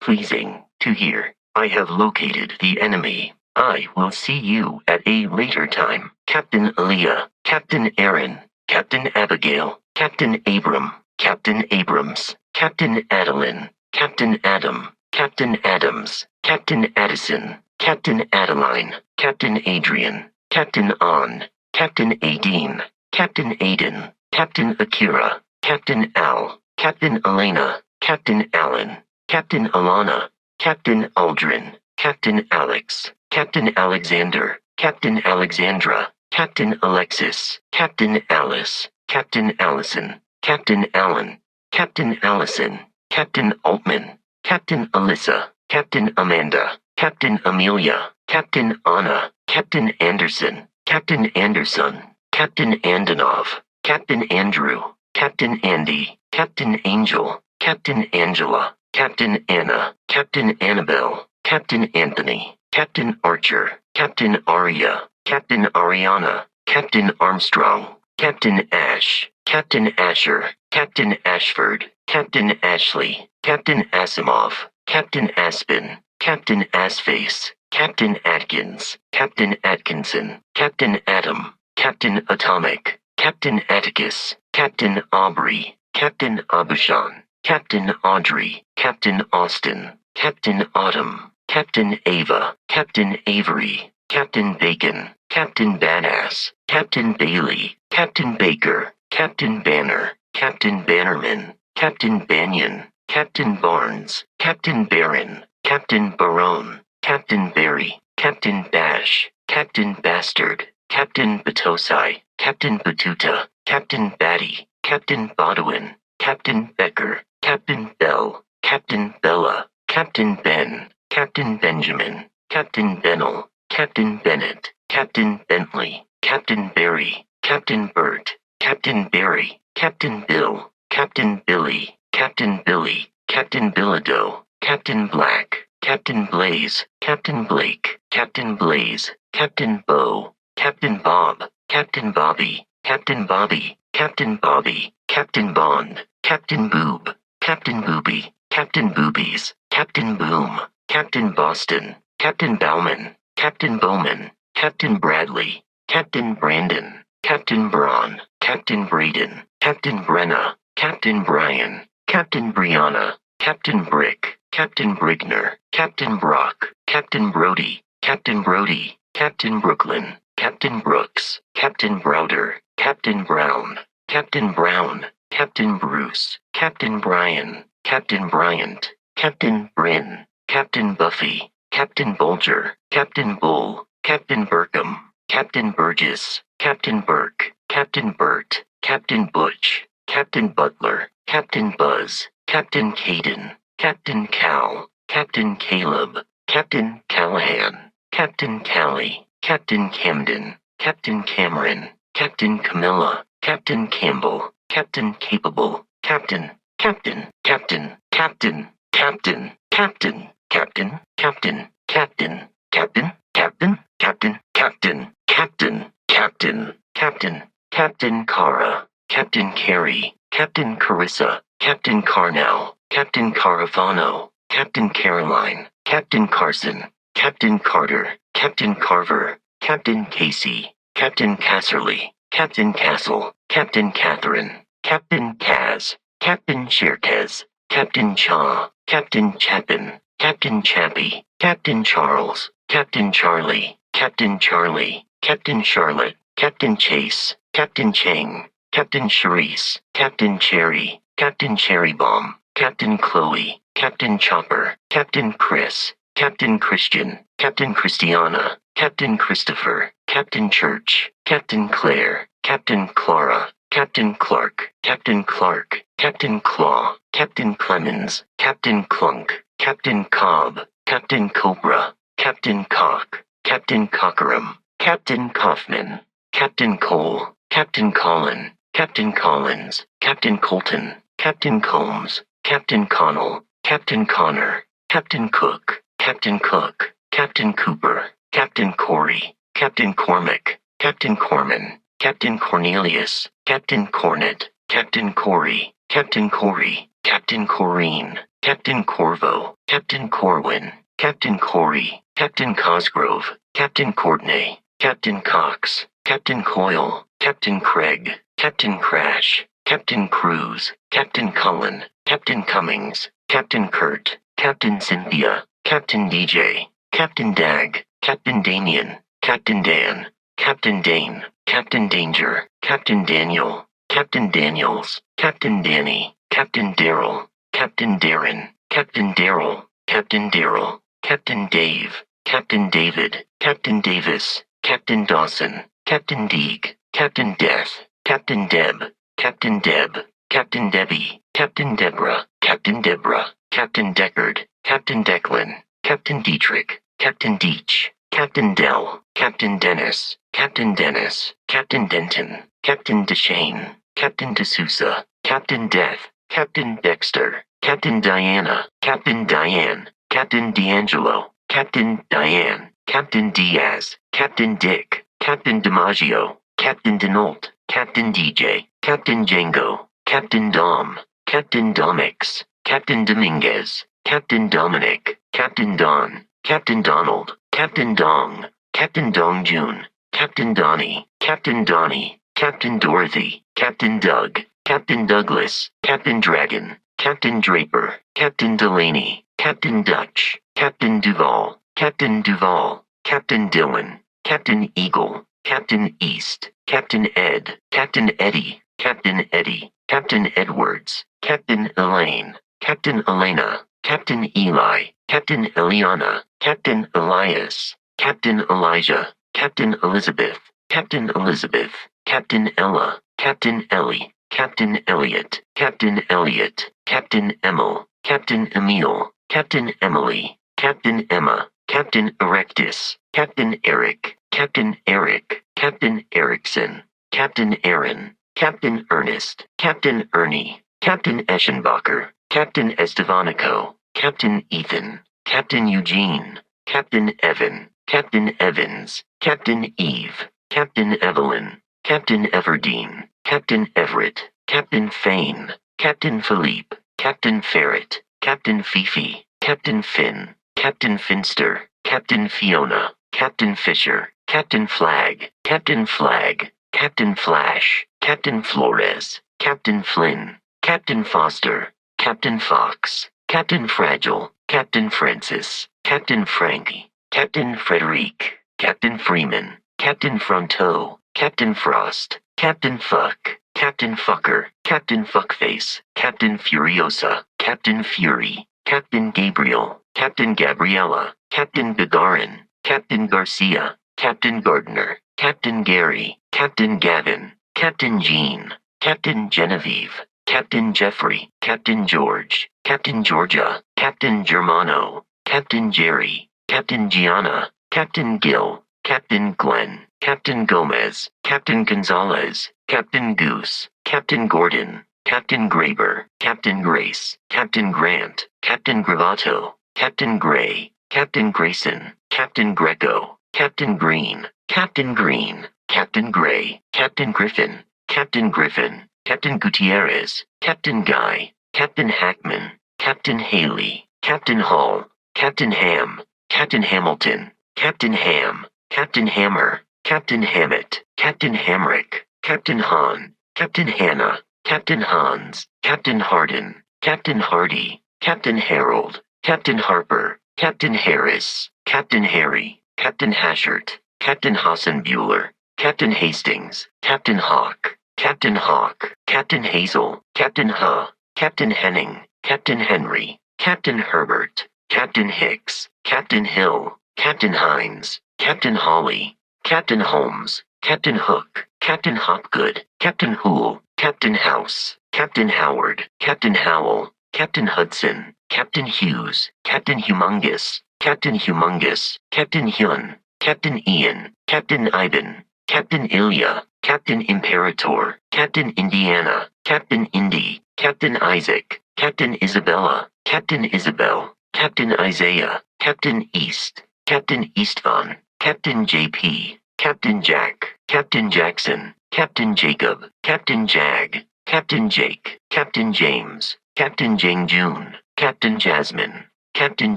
pleasing to hear. I have located the enemy. I will see you at a later time. Captain Aaliyah, Captain Aaron, Captain Abigail, Captain Abram, Captain Abrams, Captain Adeline, Captain Adam, Captain Adams, Captain Addison, Captain Adeline, Captain Adrian, Captain On, Captain Adine, Captain Aiden, Captain Akira, Captain Al, Captain Elena, Captain Alan, Captain Alana, Captain Aldrin, Captain Alex, Captain Alexander, Captain Alexandra, Captain Alexis, Captain Alice, Captain Allison, Captain Allen, Captain Allison, Captain Altman, Captain Alyssa, Captain Amanda, Captain Amelia, Captain Anna, Captain Anderson, Captain Anderson, Captain Antonov, Captain Andrew, Captain Andy, Captain Angel, Captain Angela, Captain Anna, Captain Annabelle, Captain Anthony, Captain Archer, Captain Aria, Captain Ariana, Captain Armstrong, Captain Ash, Captain Asher, Captain Ashford, Captain Ashley, Captain Asimov, Captain Aspen, Captain Assface, Captain Atkins, Captain Atkinson, Captain Atom, Captain Atomic, Captain Atticus, Captain Aubrey, Captain Abushan, Captain Audrey, Captain Austin, Captain Autumn, Captain Ava, Captain Avery, Captain Bacon, Captain Badass, Captain Bailey, Captain Baker, Captain Banner, Captain Bannerman, Captain Banyan, Captain Barnes, Captain Barron, Captain Barone, Captain Barry, Captain Bash, Captain Bastard, Captain Batosai, Captain Batuta, Captain Batty, Captain Bodwin, Captain Becker, Captain Bell, Captain Bella, Captain Ben, Captain Benjamin, Captain Bennell, Captain Bennett, Captain Bentley, Captain Barry, Captain Bert, Captain Barry, Captain Bill, Captain Billy, Captain Billy, Captain Bilodeau, Captain Black, Captain Blaze, Captain Blake, Captain Blaze, Captain Bo, Captain Bob, Captain Bobby, Captain Bobby, Captain Bobby, Captain Bond, Captain Boob, Captain Booby, Captain Boobies, Captain Boom, Captain Boston, Captain Bauman, Captain Bowman, Captain Bradley, Captain Brandon, Captain Braun, Captain Captain Braden, Captain Brenna, Captain Brian, Captain Brianna, Captain Brick, Captain Brigner, Captain Brock, Captain Brody, Captain Brody, Captain Brooklyn, Captain Brooks, Captain Browder, Captain Brown, Captain Brown, Captain Bruce, Captain Brian, Captain Bryant, Captain Bryn, Captain Buffy, Captain Bulger, Captain Bull, Captain Burkham, Captain Burgess, Captain Burke, Captain Burt, Captain Butch, Captain Butler, Captain Buzz, Captain Caden, Captain Cal, Captain Caleb, Captain Callahan, Captain Callie, Captain Camden, Captain Cameron, Captain Camilla, Captain Campbell, Captain Capable, Captain, Captain, Captain, Captain, Captain, Captain, Captain, Captain, Captain, Captain, Captain, Captain, Captain, Captain, Captain, Captain, Captain Cara, Captain Carey, Captain Carissa, Captain Carnell, Captain Carafano, Captain Caroline, Captain Carson, Captain Carter, Captain Carver, Captain Casey, Captain Casserly, Captain Castle, Captain Catherine, Captain Kaz, Captain Cherkez, Captain Cha, Captain Chapin, Captain Chappie, Captain Charles, Captain Charlie, Captain Charlie, Captain Charlotte, Captain Chase, Captain Chang, Captain Charisse, Captain Cherry, Captain Cherry Bomb, Captain Chloe, Captain Chopper, Captain Chris, Captain Christian, Captain Christiana, Captain Christopher, Captain Church, Captain Claire, Captain Clara, Captain Clark, Captain Clark, Captain Claw, Captain Clemens, Captain Clunk, Captain Cobb, Captain Cobra, Captain Cock, Captain Cockeram, Captain Kaufman, Captain Cole, Captain Collin, Captain Collins, Captain Colton, Captain Combs, Captain Connell, Captain Connor, Captain Cook, Captain Cook, Captain Cooper, Captain Corey, Captain Cormac, Captain Corman, Captain Cornelius, Captain Cornet, Captain Corey, Captain Corey, Captain Corrine, Captain Corvo, Captain Corwin, Captain Corey, Captain Cosgrove, Captain Courtney, Captain Cox, Captain Coyle, Captain Craig, Captain Crash, Captain Cruz, Captain Cullen, Captain Cummings, Captain Kurt, Captain Cynthia, Captain DJ, Captain Dag, Captain Damien, Captain Dan, Captain Dane, Captain Danger, Captain Daniel, Captain Daniels, Captain Danny, Captain Daryl, Captain Darren, Captain Daryl, Captain Daryl, Captain Dave, Captain David, Captain Davis, Captain Dawson, Captain Deeg, Captain Death, Captain Deb, Captain Deb, Captain Debbie, Captain Deborah, Captain Deborah, Captain Deckard, Captain Declan, Captain Dietrich, Captain Deitch, Captain Dell, Captain Dennis, Captain Dennis, Captain Denton, Captain Deshane, Captain D'Souza, Captain Death, Captain Dexter, Captain Diana, Captain Diane, Captain D'Angelo, Captain Diane, Captain Diaz, Captain Dick, Captain DiMaggio, Captain Denault, Captain DJ, Captain Django, Captain Dom, Captain Domix, Captain Dominguez, Captain Dominic, Captain Don, Captain Donald, Captain Dong, Captain Dong Jun, Captain Donnie, Captain Donnie, Captain Dorothy, Captain Doug, Captain Douglas, Captain Dragon, Captain Draper, Captain Delaney, Captain Dutch, Captain Duval, Captain Duval, Captain Dylan, Captain Eagle, Captain East, Captain Ed, Captain Eddie, Captain Eddie, Captain Edwards, Captain Elaine, Captain Elena, Captain Eli, Captain Eliana, Captain Elias, Captain Elijah, Captain Elizabeth, Captain Elizabeth, Captain Ella, Captain Ellie, Captain Elliot, Captain Elliot, Captain Emil, Captain Emil, Captain Emily, Captain Emma, Captain Erectus, Captain Eric, Captain Eric, Captain Erickson, Captain Aaron, Captain Ernest, Captain Ernie, Captain Eschenbacher, Captain Estevanico, Captain Ethan, Captain Eugene, Captain Evan, Captain Evans, Captain Eve, Captain Evelyn, Captain Everdeen, Captain Everett, Captain Fane, Captain Philippe, Captain Ferret, Captain Fifi, Captain Finn, Captain Finster, Captain Fiona, Captain Fisher, Captain Flag, Captain Flag, Captain Flash, Captain Flores, Captain Flynn, Captain Foster, Captain Fox, Captain Fragile, Captain Francis, Captain Frankie, Captain Frederic, Captain Freeman, Captain Fronto, Captain Frost, Captain Fuck, Captain Fucker, Captain Fuckface, Captain Furiosa, Captain Fury, Captain Gabriel, Captain Gabriella, Captain Gagarin, Captain Garcia, Captain Gardner, Captain Gary, Captain Gavin, Captain Jean, Captain Genevieve, Captain Jeffrey, Captain George, Captain Georgia, Captain Germano, Captain Jerry, Captain Gianna, Captain Gill, Captain Glenn, Captain Gomez, Captain Gonzalez, Captain Goose, Captain Gordon, Captain Graber, Captain Grace, Captain Grant, Captain Gravato, Captain Gray, Captain Grayson, Captain Greco, Captain Green, Captain Green, Captain Gray, Captain Griffin, Captain Griffin, Captain Gutierrez, Captain Guy, Captain Hackman, Captain Haley, Captain Hall, Captain Ham, Captain Hamilton, Captain Ham, Captain Hammer, Captain Hammett, Captain Hamrick, Captain Hahn, Captain Hannah, Captain Hans, Captain Hardin, Captain Hardy, Captain Harold, Captain Harper, Captain Harris, Captain Harry, Captain Hashert, Captain Hassenbuehler, Captain Hastings, Captain Hawk, Captain Hawk, Captain Hazel, Captain Huh, Captain Henning, Captain Henry, Captain Herbert, Captain Hicks, Captain Hill, Captain Hines, Captain Holly, Captain Holmes, Captain Hook, Captain Hopgood, Captain Hool, Captain House, Captain Howard, Captain Howell, Captain Hudson, Captain Hughes, Captain Humongous, Captain Humongous, Captain Hyun, Captain Ian, Captain Ivan, Captain Ilya, Captain Imperator, Captain Indiana, Captain Indy, Captain Isaac, Captain Isabella, Captain Isabel, Captain Isaiah, Captain East, Captain Eastvan, Captain JP, Captain Jack, Captain Jackson, Captain Jacob, Captain Jag, Captain Jake, Captain James, Captain Jane June, Captain Jasmine, Captain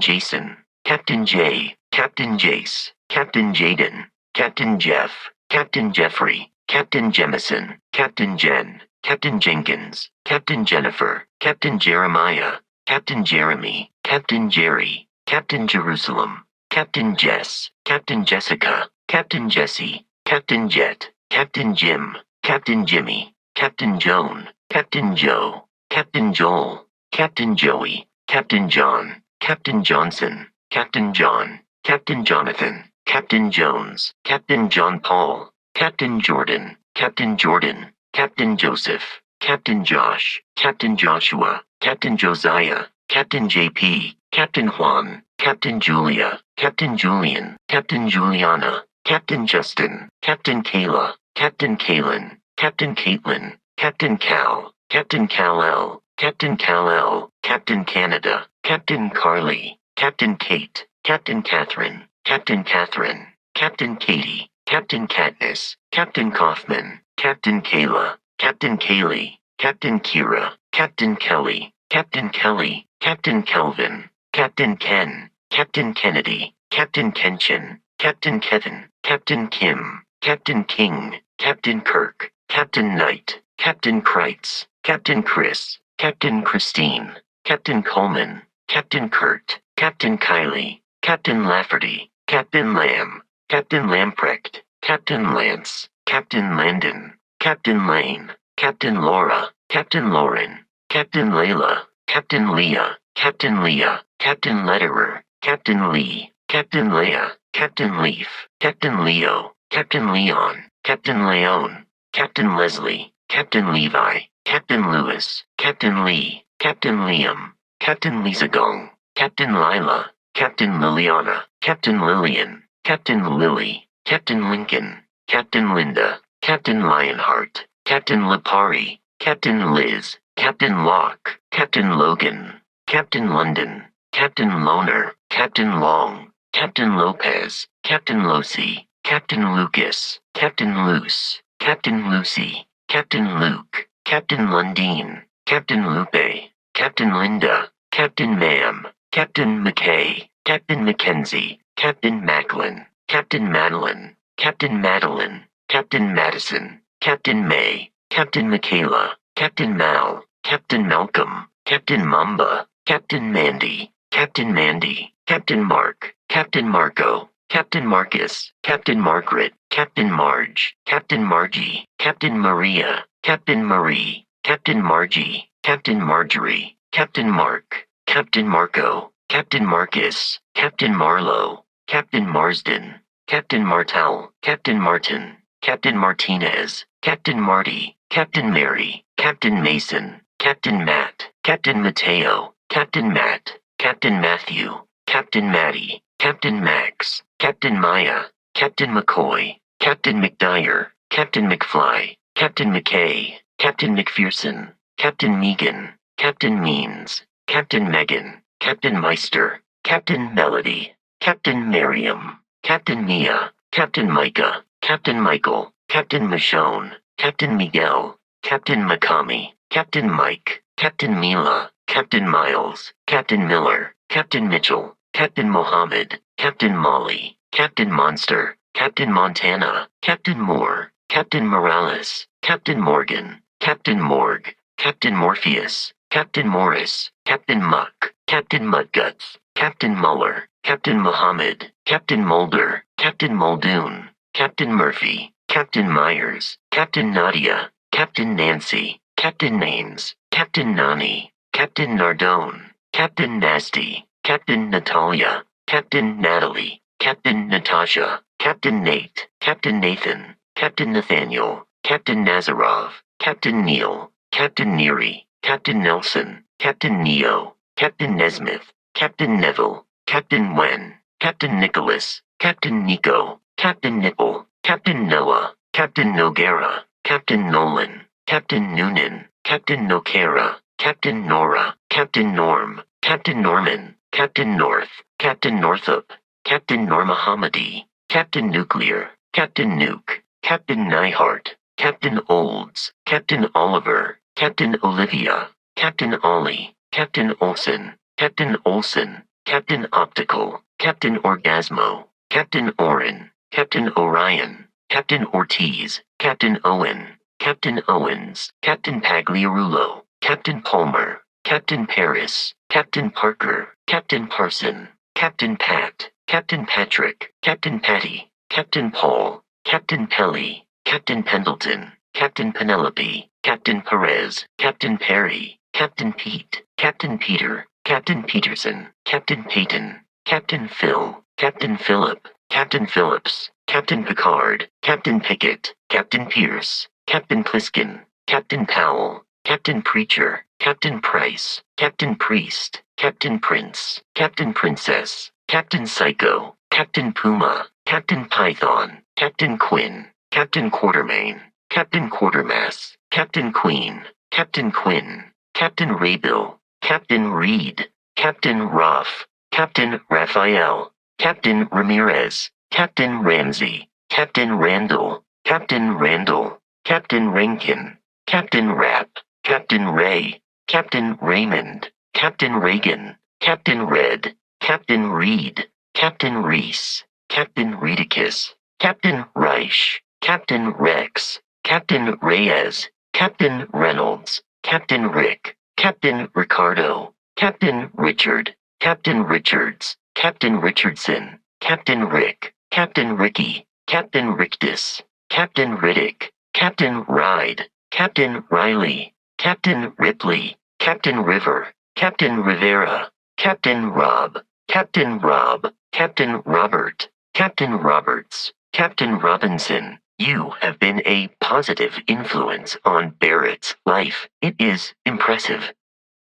Jason, Captain Jay, Captain Jace, Captain Jaden, Captain Jeff, Captain Jeffrey, Captain Jemison, Captain Jen, Captain Jenkins, Captain Jennifer, Captain Jeremiah, Captain Jeremy, Captain Jerry, Captain Jerusalem, Captain Jess, Captain Jessica, Captain Jesse, Captain Jet, Captain Jim, Captain Jimmy, Captain Joan, Captain Joe, Captain Joel, Captain Joey, Captain John, Captain Johnson, Captain John, Captain Jonathan, Captain Jones, Captain John Paul, Captain Jordan, Captain Jordan, Captain Joseph, Captain Josh, Captain Joshua, Captain Josiah, Captain JP, Captain Juan, Captain Julia, Captain Julian, Captain Juliana, Captain Justin, Captain Kayla, Captain Kaylin, Captain Caitlin, Captain Cal, Captain Kal-El, Captain Kal-El, Captain Canada, Captain Carly, Captain Kate, Captain Catherine, Captain Catherine, Captain Katie, Captain Katniss, Captain Kaufman, Captain Kayla, Captain Kaylee, Captain Kira, Captain Kelly, Captain Kelly, Captain Kelvin, Captain Ken, Captain Kennedy, Captain Kenshin, Captain Kevin, Captain Kim, Captain King, Captain Kirk, Captain Knight, Captain Kreitz, Captain Chris, Captain Christine, Captain Coleman, Captain Kurt, Captain Kylie, Captain Lafferty, Captain Lamb, Captain Lamprecht, Captain Lance, Captain Landon, Captain Lane, Captain Laura, Captain Lauren, Captain Layla, Captain Leah, Captain Leah, Captain Letterer, Captain Lee, Captain Leia, Captain Leaf, Captain Leo, Captain Leon, Captain Leon, Captain Leslie, Captain Levi, Captain Lewis, Captain Lee, Captain Liam, Captain Lisagong, Captain Lila, Captain Liliana, Captain Lillian, Captain Lily, Captain Lincoln, Captain Linda, Captain Lionheart, Captain Lipari, Captain Liz, Captain Locke, Captain Logan, Captain London, Captain Loner, Captain Long, Captain Lopez, Captain Losi, Captain Lucas, Captain Luce, Captain Lucy, Captain Luke, Captain Lundeen, Captain Lupe, Captain Linda, Captain Ma'am, Captain McKay, Captain Mackenzie, Captain Macklin, Captain Madeline, Captain Madeline, Captain Madison, Captain May, Captain Michaela, Captain Mal, Captain Malcolm, Captain Mamba, Captain Mandy, Captain Mandy, Captain Mark, Captain Marco, Captain Marcus, Captain Margaret, Captain Marge, Captain Margie, Captain Maria, Captain Marie, Captain Margie, Captain Marjorie, Captain Mark, Captain Marco, Captain Marcus, Captain Marlowe, Captain Marsden, Captain Martel, Captain Martin, Captain Martinez, Captain Marty, Captain Mary, Captain Mason, Captain Matt, Captain Mateo, Captain Matt, Captain Matthew, Captain Matty, Captain Max, Captain Maya, Captain McCoy, Captain McDyer, Captain McFly, Captain McKay, Captain McPherson, Captain Megan, Captain Means, Captain Megan, Captain Meister, Captain Melody, Captain Miriam, Captain Mia, Captain Micah, Captain Michael, Captain Michonne, Captain Miguel, Captain Makami, Captain Mike, Captain Mila, Captain Miles, Captain Miller, Captain Mitchell, Captain Mohammed, Captain Molly, Captain Monster, Captain Montana, Captain Moore, Captain Morales, Captain Morgan, Captain Morg, Captain Morpheus, Captain Morris, Captain Muck, Captain Mudguts, Captain Muller, Captain Muhammad, Captain Mulder, Captain Muldoon, Captain Murphy, Captain Myers, Captain Nadia, Captain Nancy, Captain Names, Captain Nani, Captain Nardone, Captain Nasty, Captain Natalia, Captain Natalie, Captain Natasha, Captain Nate, Captain Nathan, Captain Nathaniel, Captain Nazarov, Captain Neil, Captain Neary, Captain Nelson, Captain Neo, Captain Nesmith, Captain Neville, Captain Wen, Captain Nicholas, Captain Nico, Captain Nipple, Captain Noah, Captain Noguera, Captain Nolan, Captain Noonan, Captain Nokera, Captain Nora, Captain Norm, Captain Norman, Captain North, Captain Northup, Captain Normahamadi, Captain Nuclear, Captain Nuke, Captain Nyhart, Captain Olds, Captain Oliver, Captain Olivia, Captain Ollie, Captain Olson, Captain Olson, Captain Optical, Captain Orgasmo, Captain Orin, Captain Orion, Captain Ortiz, Captain Owen, Captain Owens, Captain Pagliarulo, Captain Palmer, Captain Paris, Captain Parker, Captain Parson, Captain Pat, Captain Patrick, Captain Patty, Captain Paul, Captain Pelly, Captain Pendleton, Captain Penelope, Captain Perez, Captain Perry, Captain Pete, Captain Peter, Captain Peterson, Captain Peyton, Captain Phil, Captain Philip, Captain Phillips, Captain Picard, Captain Pickett, Captain Pierce, Captain Pliskin, Captain Powell, Captain Preacher, Captain Price, Captain Priest, Captain Prince, Captain Princess, Captain Psycho, Captain Puma, Captain Python, Captain Quinn, Captain Quartermain, Captain Quartermass, Captain Queen, Captain Quinn, Captain Raybill, Captain Reed, Captain Ruff, Captain Raphael, Captain Ramirez, Captain Ramsey, Captain Randall, Captain Randall, Captain Rankin, Captain Rapp, Captain Ray, Captain Raymond, Captain Reagan, Captain Red, Captain Reed, Captain Reese, Captain Redicus, Captain Reich, Captain Rex, Captain Reyes, Captain Reynolds, Captain Rick, Captain Ricardo, Captain Richard, Captain Richards, Captain Richardson, Captain Rick, Captain Ricky, Captain Rictus, Captain Riddick, Captain Ride, Captain Riley, Captain Ripley, Captain River, Captain Rivera, Captain Rob, Captain Rob, Captain Robert, Captain Roberts, Captain Robinson. You have been a positive influence on Barrett's life. It is impressive.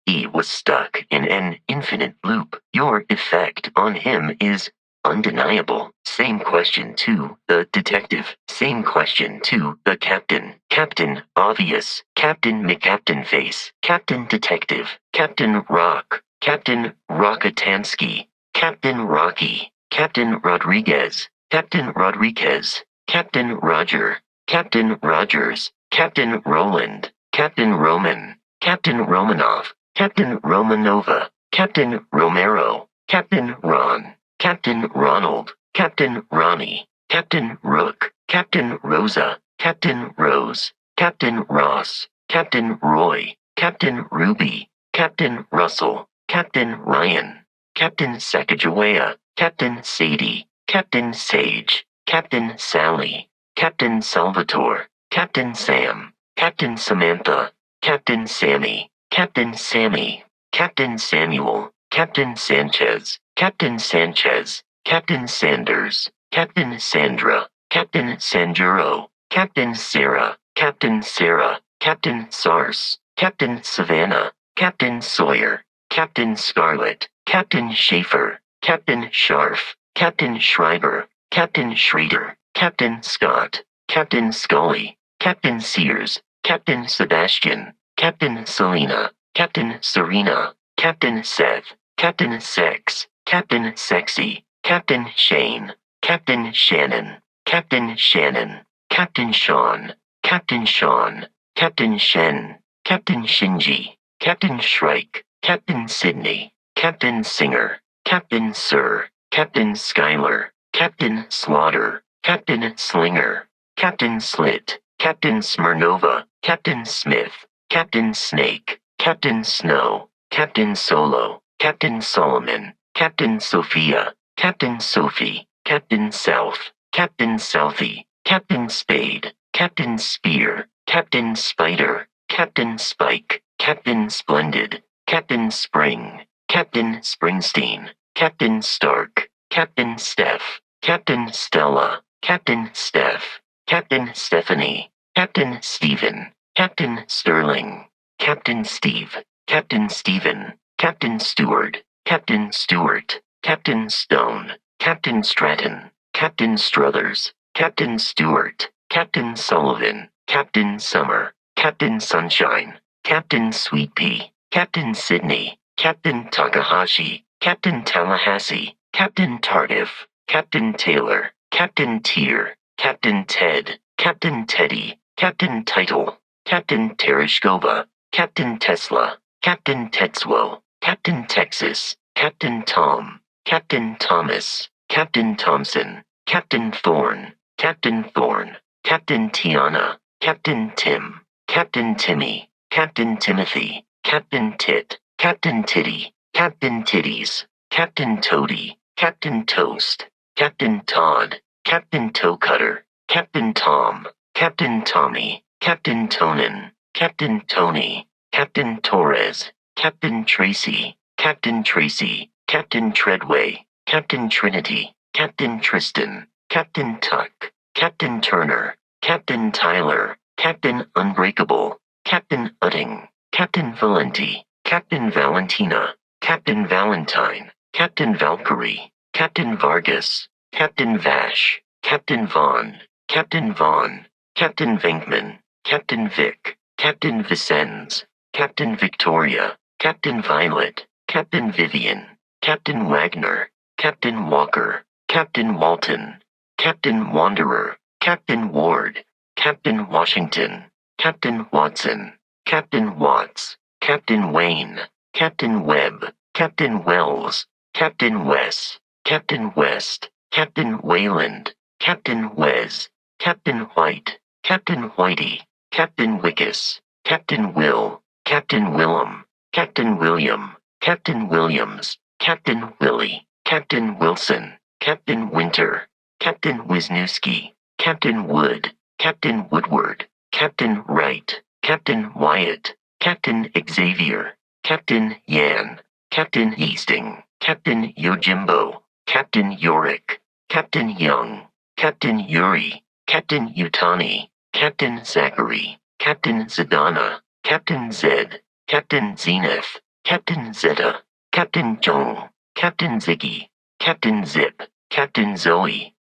He was stuck in an infinite loop. Your effect on him is undeniable. Same question to the detective. Same question to the captain. Captain Obvious. Captain McCaptain Face. Captain Detective. Captain Rock. Captain Rockatansky. Captain Rocky. Captain Rodriguez. Captain Rodriguez. Captain Roger. Captain Rogers. Captain Roland. Captain Roman. Captain Romanov. Captain Romanova, Captain Romero, Captain Ron, Captain Ronald, Captain Ronnie, Captain Rook, Captain Rosa, Captain Rose, Captain Ross, Captain Roy, Captain Ruby, Captain Russell, Captain Ryan, Captain Sacagawea, Captain Sadie, Captain Sage, Captain Sally, Captain Salvatore, Captain Sam, Captain Samantha, Captain Sammy, Captain Sammy, Captain Samuel, Captain Sanchez, Captain Sanchez, Captain Sanders, Captain Sandra, Captain Sanjuro, Captain Sarah, Captain Sarah, Captain Sars, Captain Savannah, Captain Sawyer, Captain Scarlet, Captain Schaefer, Captain Scharf, Captain Schreiber, Captain Schrader, Captain Scott, Captain Scully, Captain Sears, Captain Sebastian, Captain Selena, Captain Serena, Captain Seth, Captain Sex, Captain Sexy, Captain Shane, Captain Shannon, Captain Shannon, Captain Sean, Captain Sean, Captain Shen, Captain Shinji, Captain Shrike, Captain Sydney, Captain Singer, Captain Sir, Captain Schuyler, Captain Slaughter, Captain Slinger, Captain Slit, Captain Smirnova, Captain Smith, Captain Snake, Captain Snow, Captain Solo, Captain Solomon, Captain Sophia, Captain Sophie, Captain South, Captain Southie, Captain Spade, Captain Spear, Captain Spider, Captain Spike, Captain Splendid, Captain Spring, Captain Springsteen, Captain Stark, Captain Steph, Captain Stella, Captain Steph, Captain Stephanie, Captain Stephen, Captain Sterling, Captain Steve, Captain Stephen, Captain Stewart, Captain Stewart, Captain Stone, Captain Stratton, Captain Struthers, Captain Stewart, Captain Sullivan, Captain Summer, Captain Sunshine, Captain Sweet Pea, Captain Sydney, Captain Takahashi, Captain Tallahassee, Captain Tardif, Captain Taylor, Captain Tier, Captain Ted, Captain Teddy, Captain Title, Captain Tereshkova, Captain Tesla, Captain Tetsuo, Captain Texas, Captain Tom, Captain Thomas, Captain Thompson, Captain Thorn, Captain Thorn, Captain Tiana, Captain Tim, Captain Timmy, Captain Timothy, Captain Tit, Captain Titty, Captain Titties, Captain Toady, Captain Toast, Captain Todd, Captain Toe Cutter, Captain Tom, Captain Tommy, Captain Tonin, Captain Tony, Captain Torres, Captain Tracy, Captain Tracy, Captain Treadway, Captain Trinity, Captain Tristan, Captain Tuck, Captain Turner, Captain Tyler, Captain Unbreakable, Captain Utting, Captain Valenti, Captain Valentina, Captain Valentine, Captain Valkyrie, Captain Vargas, Captain Vash, Captain Vaughn, Captain Vaughn, Captain Venkman, Captain Vic, Captain Vicens, Captain Victoria, Captain Violet, Captain Vivian, Captain Wagner, Captain Walker, Captain Walton, Captain Wanderer, Captain Ward, Captain Washington, Captain Watson, Captain Watts, Captain Wayne, Captain Webb, Captain Wells, Captain Wes, Captain West, Captain Wayland, Captain Wes, Captain White, Captain Whitey, Captain Wickus, Captain Will, Captain Willem, Captain William, Captain Williams, Captain Willie, Captain Wilson, Captain Winter, Captain Wisniewski, Captain Wood, Captain Woodward, Captain Wright, Captain Wyatt, Captain Xavier, Captain Yan, Captain Easting, Captain Yojimbo, Captain Yorick, Captain Young, Captain Yuri, Captain Utani, Captain Zachary, Captain Zidana, Captain Zed, Captain Zenith, Captain Zeta, Captain Jong, Captain Ziggy, Captain Zip, Captain Zoe,